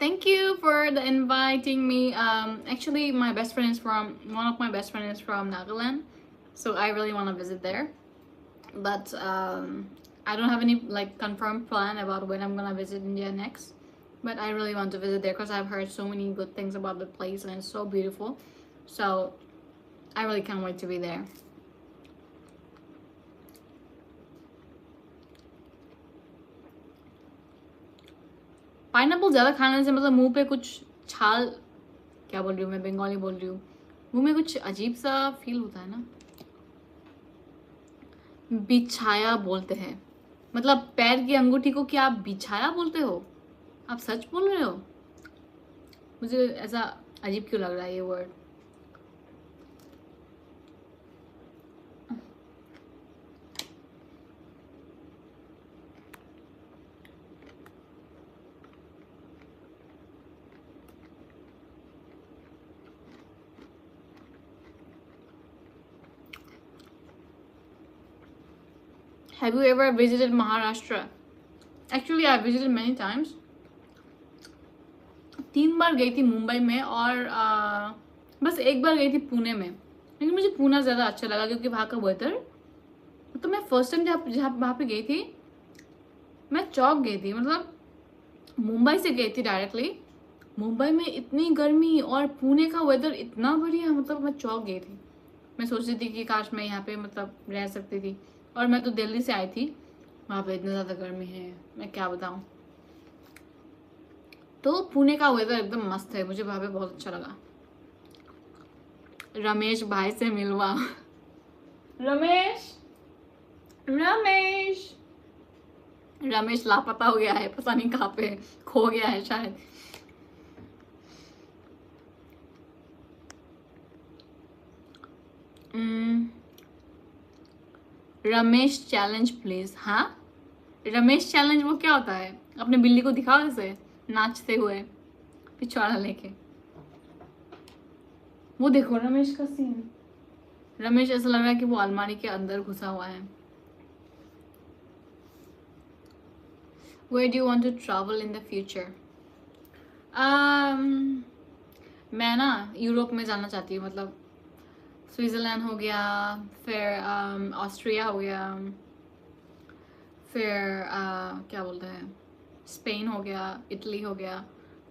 Thank you for the inviting me. Actually, my best friend is from, one of my best friends is from Nagaland, so I really want to visit there. But I don't have any like confirmed plan about when I'm gonna visit India next. But I really want to visit there because I've heard so many good things about the place and it's so beautiful. So I really can't wait to be there. Pineapple ज़्यादा खाने से मतलब मुंह पे कुछ छाल, क्या बोल रही हूँ मैं, बंगाली बोल रही हूँ, मुंह में कुछ अजीब सा फील होता है ना। बिछाया बोलते हैं, मतलब पैर की अंगूठी को क्या आप बिछाया बोलते हो? आप सच बोल रहे हो? मुझे ऐसा अजीब क्यों लग रहा है ये word. Have you ever visited Maharashtra? Actually, I visited many times. 3 बार गई थी मुंबई में और बस 1 बार गई थी पुणे में। लेकिन मुझे पुणे ज़्यादा अच्छा लगा क्योंकि वहाँ का वेदर, तो मैं फर्स्ट टाइम जहाँ वहाँ पे गई थी मैं चौक गई थी, मतलब मुंबई से गई थी डायरेक्टली। मुंबई में इतनी गर्मी और पुणे का वेदर इतना बढ़िया, मतलब मैं चौक गई थी। मैं सोच रही थी कि काश मैं यहाँ पे मतलब रह सकती थी, और मैं तो दिल्ली से आई थी, वहाँ पे इतना ज़्यादा गर्मी है मैं क्या बताऊँ। तो पुणे का वेदर एकदम मस्त है, मुझे वहाँ पे बहुत अच्छा लगा। रमेश भाई से मिलवा। रमेश रमेश रमेश लापता हो गया है, पता नहीं कहाँ पे खो गया है शायद। Ramesh challenge please. हाँ, रमेश चैलेंज वो क्या होता है? अपने बिल्ली को दिखाओ ऐसे नाचते हुए पिछवाड़ा लेके, वो देखो रमेश का सीन। रमेश ऐसा लग रहा है कि वो अलमारी के अंदर घुसा हुआ है। Where do you want to travel in the future? मैं ना यूरोप में जाना चाहती हूँ, मतलब स्विट्ज़रलैंड हो गया, फिर ऑस्ट्रिया हो गया, फिर क्या बोलते हैं, स्पेन हो गया, इटली हो गया।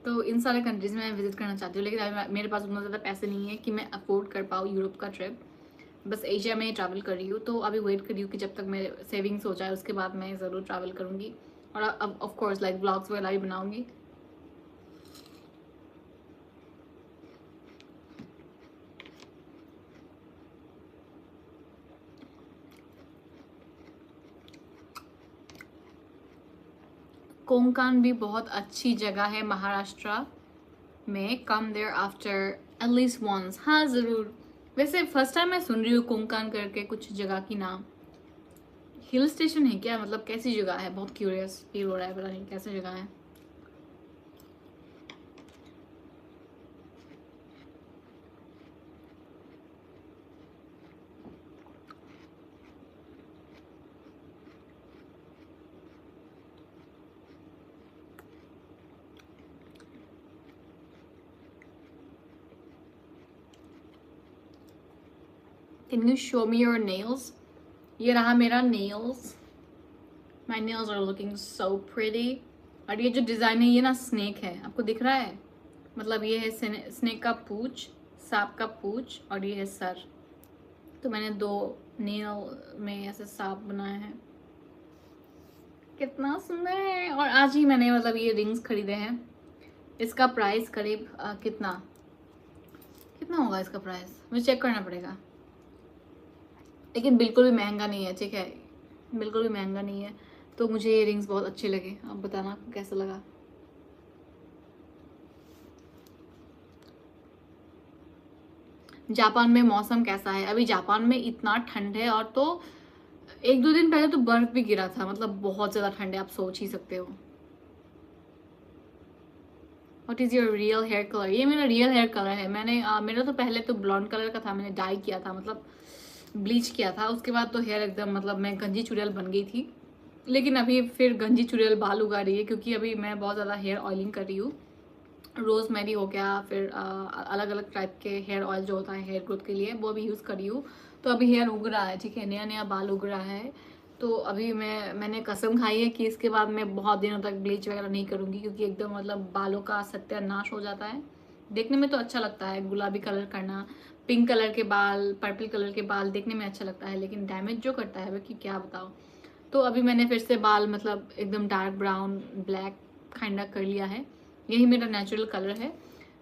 तो इन सारे कंट्रीज़ में मैं विज़िट करना चाहती हूँ, लेकिन मेरे पास उतना ज़्यादा पैसे नहीं है कि मैं अफोर्ड कर पाऊँ यूरोप का ट्रिप। बस एशिया में ही ट्रैवल कर रही हूँ, तो अभी वेट कर रही हूँ कि जब तक मेरे सेविंग्स हो जाए उसके बाद मैं ज़रूर ट्रैवल करूँगी। और अब ऑफ कोर्स लाइक व्लॉग्स वगैरह भी बनाऊँगी। कोंकण भी बहुत अच्छी जगह है महाराष्ट्र में। Come there after at least once. हाँ ज़रूर। वैसे फर्स्ट टाइम मैं सुन रही हूँ कोंकण करके कुछ जगह की नाम। हिल स्टेशन है क्या, मतलब कैसी जगह है? बहुत क्यूरियस फील हो रहा है, पता नहीं कैसी जगह है। Can you show me your nails? ये रहा मेरा nails. My nails are looking so pretty. और ये जो डिज़ाइन है ये ना स्नेक है, आपको दिख रहा है? मतलब ये है स्नेक का पूंछ, सांप का पूंछ, और ये है सर। तो मैंने 2 नेल में ऐसे सांप बनाए हैं। कितना सुंदर है। और आज ही मैंने मतलब ये रिंग्स खरीदे हैं। इसका प्राइस करीब कितना होगा इसका प्राइस, मुझे चेक करना पड़ेगा। लेकिन बिल्कुल भी महंगा नहीं है, ठीक है? बिल्कुल भी महंगा नहीं है। तो मुझे ये रिंग्स बहुत अच्छे लगे। आप बताना आपको कैसा लगा। जापान में मौसम कैसा है? अभी जापान में इतना ठंड है, और तो 1-2 दिन पहले तो बर्फ भी गिरा था। मतलब बहुत ज्यादा ठंड है, आप सोच ही सकते हो। What is your real hair colour? ये मेरा रियल हेयर कलर है। मैंने मेरा तो पहले तो ब्लॉन्ड कलर का था, मैंने डाई किया था, मतलब ब्लीच किया था। उसके बाद तो हेयर एकदम मतलब मैं गंजी चुड़ैल बन गई थी। लेकिन अभी फिर गंजी चुड़ैल बाल उगा रही है, क्योंकि अभी मैं बहुत ज़्यादा हेयर ऑयलिंग कर रही हूँ। रोजमेरी हो गया, फिर अलग अलग टाइप के हेयर ऑयल जो होता है हेयर ग्रोथ के लिए, वो भी यूज़ कर रही हूँ। तो अभी हेयर उग रहा है, ठीक है? नया नया बाल उग रहा है। तो अभी मैंने कसम खाई है कि इसके बाद मैं बहुत दिनों तक ब्लीच वगैरह नहीं करूँगी, क्योंकि एकदम मतलब बालों का सत्यानाश हो जाता है। देखने में तो अच्छा लगता है गुलाबी कलर करना, पिंक कलर के बाल, पर्पल कलर के बाल देखने में अच्छा लगता है, लेकिन डैमेज जो करता है वो कि क्या बताओ। तो अभी मैंने फिर से बाल मतलब एकदम डार्क ब्राउन ब्लैक काइंड कर लिया है। यही मेरा नेचुरल कलर है।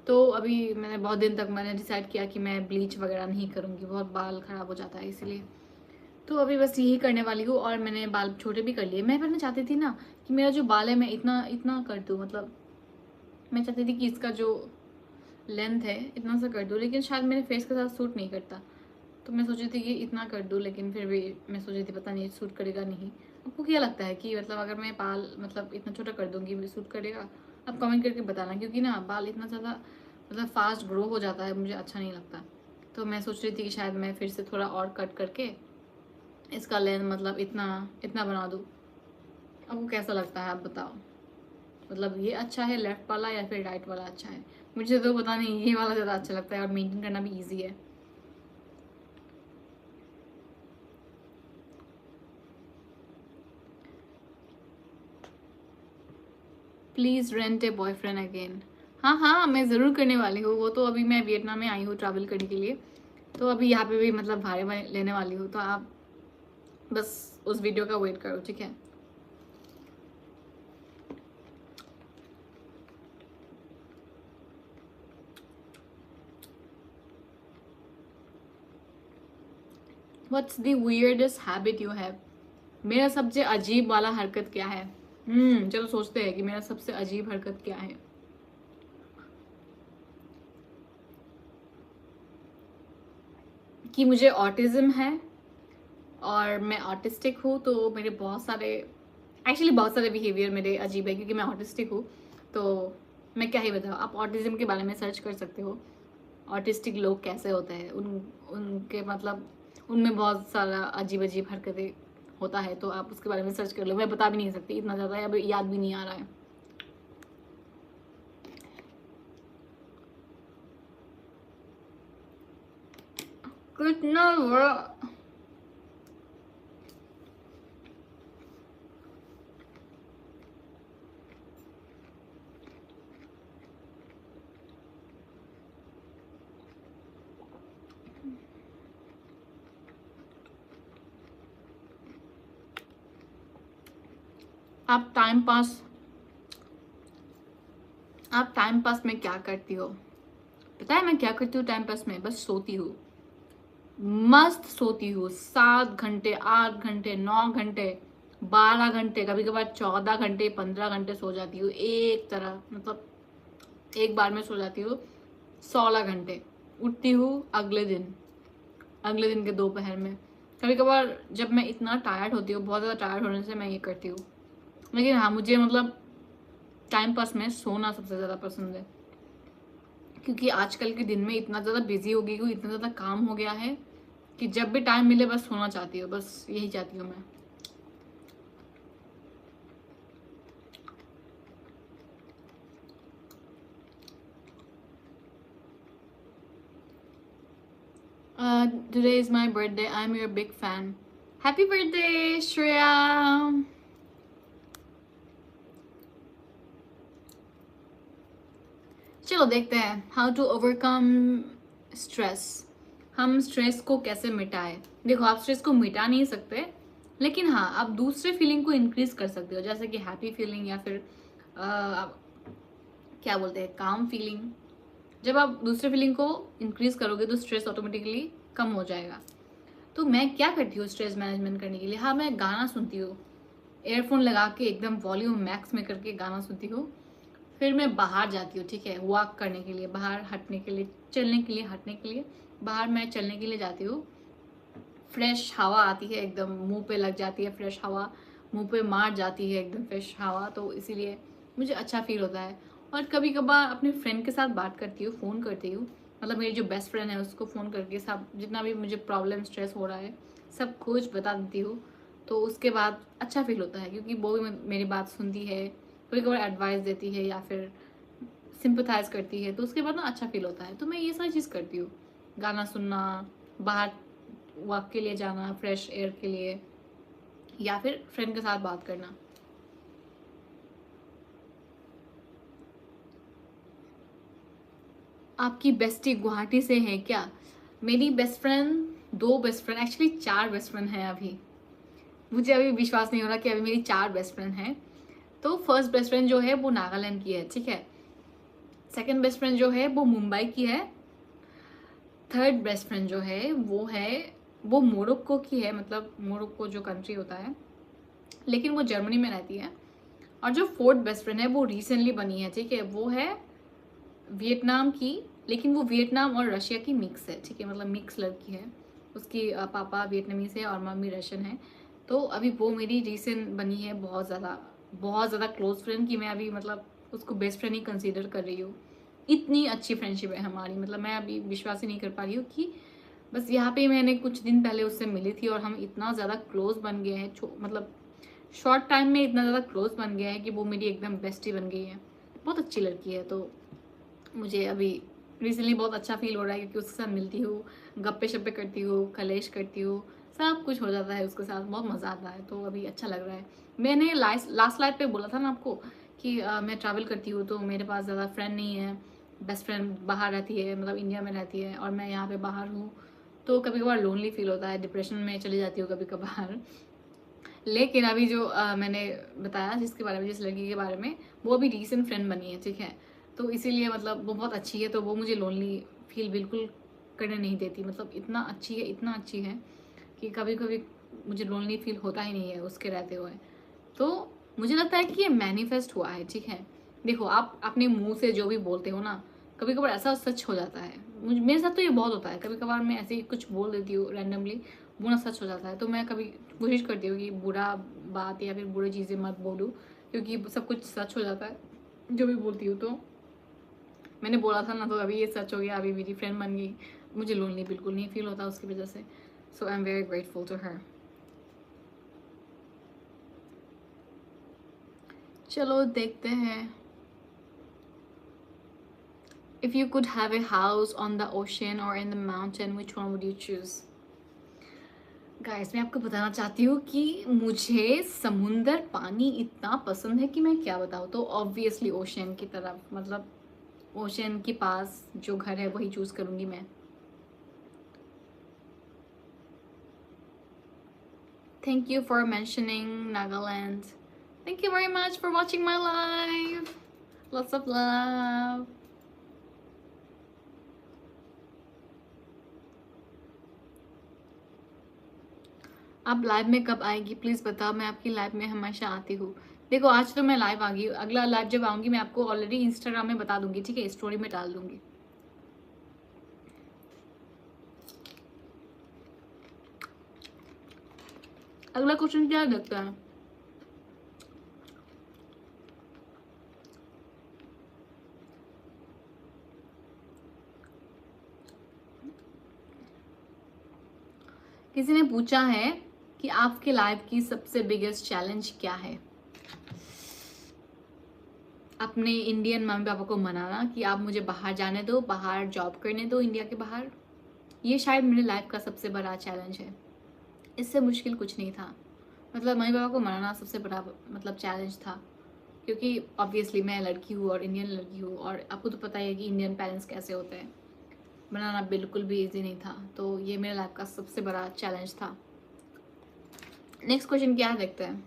तो अभी मैंने बहुत दिन तक मैंने डिसाइड किया कि मैं ब्लीच वगैरह नहीं करूँगी, बहुत बाल ख़राब हो जाता है इसीलिए। तो अभी बस यही करने वाली हूँ। और मैंने बाल छोटे भी कर लिए। मैं पहले चाहती थी ना कि मेरा जो बाल है मैं इतना इतना कर दूँ, मतलब मैं चाहती थी कि इसका जो लेंथ है इतना सा कर दूँ, लेकिन शायद मेरे फेस के साथ सूट नहीं करता। तो मैं सोची थी कि इतना कर दूँ, लेकिन फिर भी मैं सोची थी पता नहीं सूट करेगा नहीं। आपको क्या लगता है कि मतलब अगर मैं बाल मतलब इतना छोटा कर दूँगी मुझे सूट करेगा? आप कमेंट करके बताना, क्योंकि ना बाल इतना ज़्यादा मतलब फास्ट ग्रो हो जाता है, मुझे अच्छा नहीं लगता। तो मैं सोच रही थी कि शायद मैं फिर से थोड़ा और कट करके इसका लेंथ मतलब इतना इतना बना दूँ। आपको कैसा लगता है, आप बताओ? मतलब ये अच्छा है लेफ्ट वाला या फिर राइट वाला अच्छा है? मुझे तो पता नहीं, ये वाला ज़्यादा अच्छा लगता है और मेंटेन करना भी ईजी है। Please rent a boyfriend again. हाँ हाँ, मैं ज़रूर करने वाली हूँ। वो तो अभी मैं वियतनाम में आई हूँ ट्रैवल करने के लिए, तो अभी यहाँ पे भी मतलब भाड़े में लेने वाली हूँ। तो आप बस उस वीडियो का वेट करो, ठीक है? What's the weirdest habit you have? मेरा सबसे अजीब वाला हरकत क्या है? चलो सोचते हैं कि मेरा सबसे अजीब हरकत क्या है। कि मुझे ऑटिज्म है और मैं ऑटिस्टिक हूँ, तो मेरे बहुत सारे एक्चुअली बहुत सारे बिहेवियर मेरे अजीब है, क्योंकि मैं ऑटिस्टिक हूँ। तो मैं क्या ही बताऊँ, आप ऑटिज्म के बारे में सर्च कर सकते हो। ऑटिस्टिक लोग कैसे होते हैं, उनके मतलब उनमें बहुत सारा अजीब अजीब हरकतें होता है। तो आप उसके बारे में सर्च कर लो। मैं बता भी नहीं सकती, इतना ज़्यादा है, अब याद भी नहीं आ रहा है। कितना बड़ा आप टाइम पास आप टाइम पास में क्या करती हो? पता है मैं क्या करती हूँ टाइम पास में? बस सोती हूँ, मस्त सोती हूँ। 7 घंटे, 8 घंटे, 9 घंटे, 12 घंटे, कभी कभार 14 घंटे, 15 घंटे सो जाती हूँ एक तरह, मतलब एक बार में सो जाती हूँ 16 घंटे। उठती हूँ अगले दिन के दोपहर में। कभी कभार जब मैं इतना टायर्ड होती हूँ, बहुत ज़्यादा टायर्ड होने से मैं ये करती हूँ। लेकिन हाँ, मुझे मतलब टाइम पास में सोना सबसे ज़्यादा पसंद है, क्योंकि आजकल के दिन में इतना ज़्यादा बिजी हो गई हूँ, इतना ज़्यादा काम हो गया है कि जब भी टाइम मिले बस सोना चाहती हूँ, बस यही चाहती हूँ मैं। Today is my birthday. I'm your big fan. Happy birthday, Shreya. चलो देखते हैं हाउ टू ओवरकम स्ट्रेस। हम स्ट्रेस को कैसे मिटाएं? देखो, आप स्ट्रेस को मिटा नहीं सकते, लेकिन हाँ, आप दूसरे फीलिंग को इंक्रीज कर सकते हो, जैसे कि हैप्पी फीलिंग या फिर क्या बोलते हैं, काम फीलिंग। जब आप दूसरे फीलिंग को इंक्रीज करोगे तो स्ट्रेस ऑटोमेटिकली कम हो जाएगा। तो मैं क्या करती हूँ स्ट्रेस मैनेजमेंट करने के लिए? हाँ, मैं गाना सुनती हूँ, एयरफोन लगा के एकदम वॉल्यूम मैक्स में करके गाना सुनती हूँ। फिर मैं बाहर जाती हूँ, ठीक है, वॉक करने के लिए, बाहर हटने के लिए, चलने के लिए, हटने के लिए बाहर मैं चलने के लिए जाती हूँ। फ्रेश हवा आती है, एकदम मुंह पे लग जाती है फ्रेश हवा, मुंह पे मार जाती है एकदम फ्रेश हवा, तो इसीलिए मुझे अच्छा फील होता है। और कभी कभार अपने फ्रेंड के साथ बात करती हूँ, फ़ोन करती हूँ, मतलब मेरी जो बेस्ट फ्रेंड है उसको फ़ोन करके सब जितना भी मुझे प्रॉब्लम स्ट्रेस हो रहा है सब कुछ बता देती हूँ। तो उसके बाद अच्छा फील होता है, क्योंकि वो भी मेरी बात सुनती है, कभी कभार एडवाइस देती है या फिर सिंपथाइज करती है, तो उसके बाद ना अच्छा फील होता है। तो मैं ये सारी चीज़ करती हूँ, गाना सुनना, बाहर वॉक के लिए जाना फ्रेश एयर के लिए, या फिर फ्रेंड के साथ बात करना। आपकी बेस्टी गुवाहाटी से है क्या? मेरी best friend, 2 best friend, actually 4 best friend हैं अभी। मुझे अभी विश्वास नहीं हो रहा कि अभी मेरी 4 बेस्ट फ्रेंड हैं। तो फर्स्ट बेस्ट फ्रेंड जो है वो नागालैंड की है, ठीक है। सेकंड बेस्ट फ्रेंड जो है वो मुंबई की है। थर्ड बेस्ट फ्रेंड जो है वो मोरक्को की है, मतलब मोरक्को जो कंट्री होता है, लेकिन वो जर्मनी में रहती है। और जो फोर्थ बेस्ट फ्रेंड है वो रिसेंटली बनी है, ठीक है, वो है वियतनाम की, लेकिन वो वियतनाम और रशिया की मिक्स है, ठीक है, मतलब मिक्स लड़की है। उसकी पापा वियतनामीज है और मम्मी रशियन है। तो अभी वो मेरी रिसेंट बनी है, बहुत ज़्यादा क्लोज फ्रेंड की मैं अभी मतलब उसको बेस्ट फ्रेंड ही कंसीडर कर रही हूँ। इतनी अच्छी फ्रेंडशिप है हमारी, मतलब मैं अभी विश्वास ही नहीं कर पा रही हूँ कि बस यहाँ पे मैंने कुछ दिन पहले उससे मिली थी और हम इतना ज़्यादा क्लोज बन गए हैं, मतलब शॉर्ट टाइम में इतना ज़्यादा क्लोज बन गया है कि वो मेरी एकदम बेस्टी बन गई है। बहुत अच्छी लड़की है। तो मुझे अभी रिसेंटली बहुत अच्छा फील हो रहा है, क्योंकि उसके साथ मिलती हूँ, गप्पे शप्पे करती हूँ, कलेश करती हूँ, सब कुछ हो जाता है उसके साथ, बहुत मज़ा आता है। तो अभी अच्छा लग रहा है। मैंने लास्ट लाइफ पे बोला था ना आपको कि मैं ट्रैवल करती हूँ, तो मेरे पास ज़्यादा फ्रेंड नहीं है। बेस्ट फ्रेंड बाहर रहती है, मतलब इंडिया में रहती है, और मैं यहाँ पे बाहर हूँ। तो कभी कभार लोनली फील होता है, डिप्रेशन में चली जाती हूँ कभी कभार। लेकिन अभी जो मैंने बताया जिसके बारे में, जिस लड़की के बारे में, वो अभी रीसेंट फ्रेंड बनी है, ठीक है। तो इसीलिए मतलब वो बहुत अच्छी है, तो वो मुझे लोनली फील बिल्कुल करने नहीं देती, मतलब इतना अच्छी है, इतना अच्छी है कि कभी कभी मुझे लोनली फील होता ही नहीं है उसके रहते हुए। तो मुझे लगता है कि ये मैनिफेस्ट हुआ है, ठीक है। देखो, आप अपने मुंह से जो भी बोलते हो ना, कभी कभार ऐसा सच हो जाता है। मेरे साथ तो ये बहुत होता है, कभी कभार मैं ऐसे ही कुछ बोल देती हूँ रैंडमली, वो ना सच हो जाता है। तो मैं कभी कोशिश करती हूँ कि बुरा बात या फिर बुरी चीज़ें मत बोलूँ, क्योंकि सब कुछ सच हो जाता है जो भी बोलती हूँ। तो मैंने बोला था ना, तो अभी ये सच हो गया, अभी मेरी फ्रेंड बन गई। मुझे लोनली बिल्कुल नहीं फील होता उसकी वजह से। So I am very grateful to her. चलो देखते हैं। If you could have a house on the ocean or in the mountain, which one would you choose? Guys, मैं आपको बताना चाहती हूँ कि मुझे समुंदर पानी इतना पसंद है कि मैं क्या बताऊँ। तो ऑब्वियसली ओशन की तरफ, मतलब ओशन के पास जो घर है वही चूज करूँगी मैं। Thank you for mentioning Nagaland. Thank you very much for watching my live. Lots of love. आप लाइव में कब आएगी प्लीज बताओ, मैं आपकी लाइव में हमेशा आती हूँ। देखो आज तो मैं लाइव आ गई, अगला लाइव जब आऊंगी मैं आपको ऑलरेडी इंस्टाग्राम में बता दूंगी, ठीक है, स्टोरी में डाल दूंगी। अगला क्वेश्चन क्या लगता है? किसी ने पूछा है कि आपके लाइफ की सबसे बिगेस्ट चैलेंज क्या है? अपने इंडियन मम्मी पापा को मनाना कि आप मुझे बाहर जाने दो, बाहर जॉब करने दो इंडिया के बाहर। ये शायद मेरे लाइफ का सबसे बड़ा चैलेंज है। इससे मुश्किल कुछ नहीं था। मतलब मम्मी पापा को मनाना सबसे बड़ा मतलब चैलेंज था, क्योंकि ऑब्वियसली मैं लड़की हूँ और इंडियन लड़की हूँ, और आपको तो पता ही है कि इंडियन पेरेंट्स कैसे होते हैं। बनाना बिल्कुल भी इजी नहीं था, तो ये मेरे लाइफ का सबसे बड़ा चैलेंज था। नेक्स्ट क्वेश्चन क्या है देखते हैं।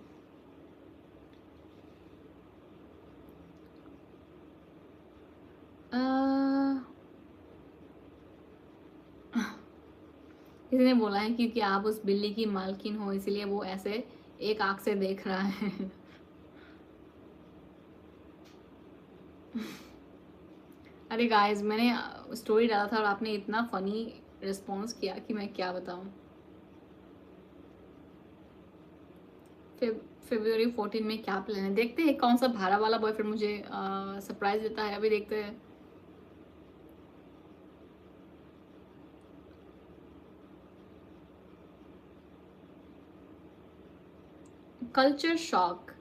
किसी ने बोला है क्योंकि आप उस बिल्ली की मालकिन हो इसलिए वो ऐसे एक आंख से देख रहा है। अरे गाइस, मैंने स्टोरी डाला था और आपने इतना फनी रिस्पॉन्स किया कि मैं क्या बताऊं। February 14 में क्या प्लान है, देखते हैं कौन सा भाड़ा वाला बॉयफ्रेंड मुझे सरप्राइज देता है, अभी देखते हैं। कल्चर शॉक,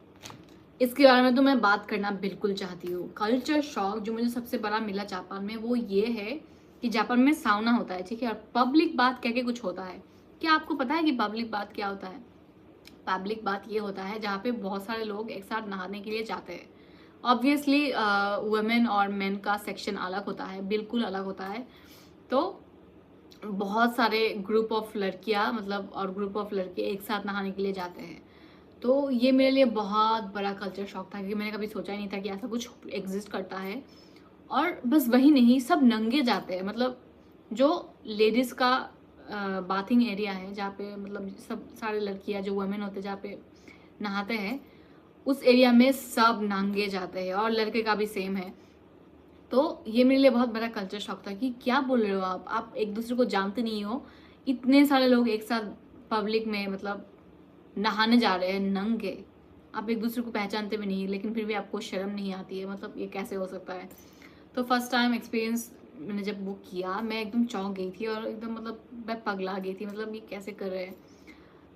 इसके बारे में तो मैं बात करना बिल्कुल चाहती हूँ। कल्चर शॉक जो मुझे सबसे बड़ा मिला जापान में वो ये है कि जापान में साउना होता है, ठीक है, और पब्लिक बात कह के कुछ होता है। क्या आपको पता है कि पब्लिक बात क्या होता है? पब्लिक बात ये होता है जहाँ पे बहुत सारे लोग एक साथ नहाने के लिए जाते हैं। ऑब्वियसली वुमेन और मेन का सेक्शन अलग होता है, बिल्कुल अलग होता है। तो बहुत सारे ग्रुप ऑफ लड़कियाँ मतलब और ग्रुप ऑफ लड़के एक साथ नहाने के लिए जाते हैं। तो ये मेरे लिए बहुत बड़ा कल्चर शॉक था, क्योंकि मैंने कभी सोचा ही नहीं था कि ऐसा कुछ एग्जिस्ट करता है। और बस वही नहीं, सब नंगे जाते हैं, मतलब जो लेडीज़ का बाथिंग एरिया है जहाँ पे मतलब सब सारे लड़कियाँ जो वुमेन होते हैं जहाँ पे नहाते हैं, उस एरिया में सब नंगे जाते हैं, और लड़के का भी सेम है। तो ये मेरे लिए बहुत बड़ा कल्चर शॉक था कि क्या बोल रहे हो आप एक दूसरे को जानते नहीं हो, इतने सारे लोग एक साथ पब्लिक में मतलब नहाने जा रहे हैं नंगे, आप एक दूसरे को पहचानते भी नहीं, लेकिन फिर भी आपको शर्म नहीं आती है, मतलब ये कैसे हो सकता है? तो फर्स्ट टाइम एक्सपीरियंस मैंने जब वो किया मैं एकदम चौंक गई थी, और एकदम मतलब मैं पगला गई थी, मतलब ये कैसे कर रहे हैं।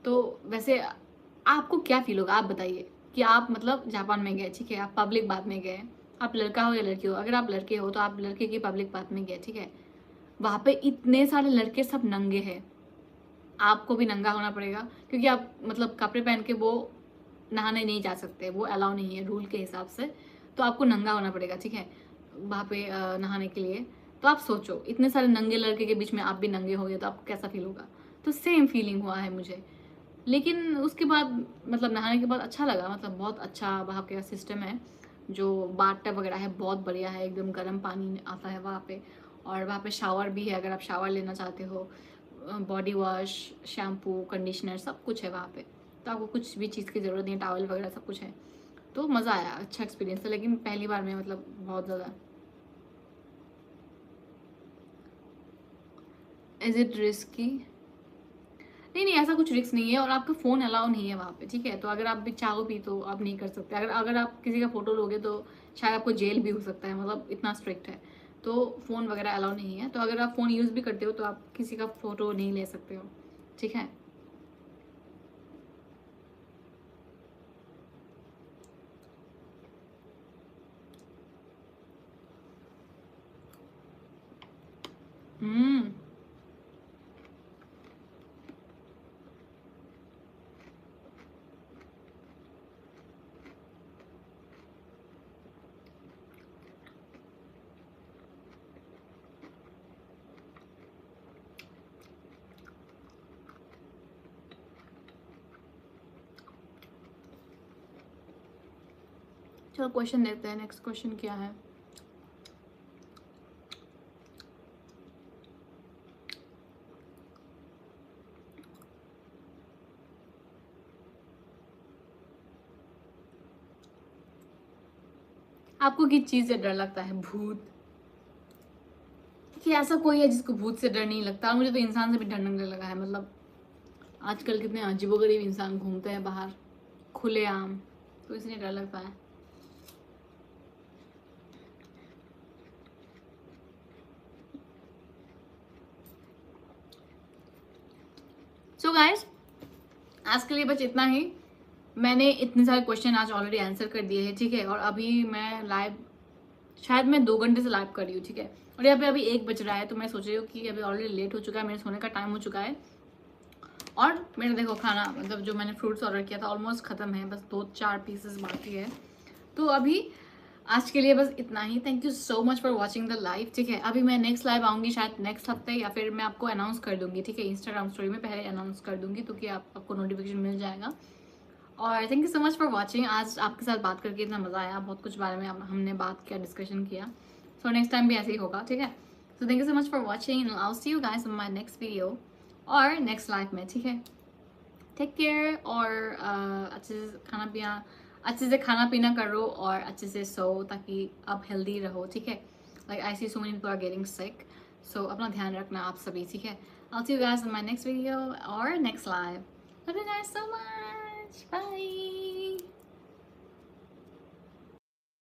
तो वैसे आपको क्या फील होगा, आप बताइए कि आप मतलब जापान में गए, ठीक है, आप पब्लिक बात में गए, आप लड़का हो या लड़की हो, अगर आप लड़के हो तो आप लड़के की पब्लिक बात में गए, ठीक है, वहाँ पे इतने सारे लड़के सब नंगे हैं, आपको भी नंगा होना पड़ेगा, क्योंकि आप मतलब कपड़े पहन के वो नहाने नहीं जा सकते, वो अलाउ नहीं है रूल के हिसाब से। तो आपको नंगा होना पड़ेगा, ठीक है, वहाँ पे नहाने के लिए। तो आप सोचो इतने सारे नंगे लड़के के बीच में आप भी नंगे हो गए तो आपको कैसा फील होगा? तो सेम फीलिंग हुआ है मुझे। लेकिन उसके बाद मतलब नहाने के बाद अच्छा लगा, मतलब बहुत अच्छा वहाँ का सिस्टम है, जो बाथ टब वगैरह है बहुत बढ़िया है, एकदम गर्म पानी आता है वहाँ पे, और वहाँ पे शावर भी है अगर आप शावर लेना चाहते हो, बॉडी वॉश, शैम्पू, कंडीशनर सब कुछ है वहाँ पे, तो आपको कुछ भी चीज़ की ज़रूरत नहीं है, टॉवल वगैरह सब कुछ है। तो मज़ा आया, अच्छा एक्सपीरियंस था, लेकिन पहली बार में मतलब बहुत ज़्यादा। Is it risky? नहीं नहीं, ऐसा कुछ रिस्क नहीं है, और आपका फ़ोन अलाउ नहीं है वहाँ पे, ठीक है, तो अगर आप भी चाहो भी तो आप नहीं कर सकते, अगर अगर आप किसी का फ़ोटो लोगे तो शायद आपको जेल भी हो सकता है, मतलब इतना स्ट्रिक्ट है। तो फ़ोन वगैरह अलाउ नहीं है, तो अगर आप फ़ोन यूज़ भी करते हो तो आप किसी का फ़ोटो नहीं ले सकते हो, ठीक है। हम्म। चलो क्वेश्चन देखते हैं, नेक्स्ट क्वेश्चन क्या है। आपको किस चीज से डर लगता है? भूत? कि ऐसा कोई है जिसको भूत से डर नहीं लगता? मुझे तो इंसान से भी डर लगने लगा है। मतलब आजकल कितने अजीबोगरीब इंसान घूमते हैं बाहर खुलेआम, तो इसलिए डर लगता है। सो गाइस, आज के लिए बस इतना ही। मैंने इतने सारे क्वेश्चन आज ऑलरेडी आंसर कर दिए हैं, ठीक है। और अभी मैं लाइव, शायद मैं 2 घंटे से लाइव कर रही हूँ, ठीक है। और यहाँ पे अभी 1 बज रहा है, तो मैं सोच रही हूँ कि अभी ऑलरेडी लेट हो चुका है, मेरे सोने का टाइम हो चुका है। और मेरा देखो खाना, मतलब जो मैंने फ्रूट्स ऑर्डर किया था ऑलमोस्ट ख़त्म है, बस 2-4 पीसेस बाकी है। तो अभी आज के लिए बस इतना ही। Thank you so much for watching the live, ठीक है। अभी मैं नेक्स्ट लाइव आऊँगी शायद नेक्स्ट हफ्ते, या फिर मैं आपको अनाउंस कर दूंगी, ठीक है। इंस्टाग्राम स्टोरी में पहले अनाउंस कर दूंगी, तो कि आपको नोटिफिकेशन मिल जाएगा। और thank you so much for watching. आज आपके साथ बात करके इतना मज़ा आया, बहुत कुछ बारे में हमने बात किया, डिस्कशन किया। सो नेक्स्ट टाइम भी ऐसे ही होगा, ठीक है। So thank you so much for watching, I will see you guys in my next video और नेक्स्ट लाइव में, ठीक है। टेक केयर और अच्छे से खाना पीना करो और अच्छे से सो, ताकि आप हेल्दी रहो, ठीक है। Like I see so many people are getting sick, so अपना ध्यान रखना आप सभी, ठीक है। I will see you guys in my next video और next live. Love you guys so much, bye.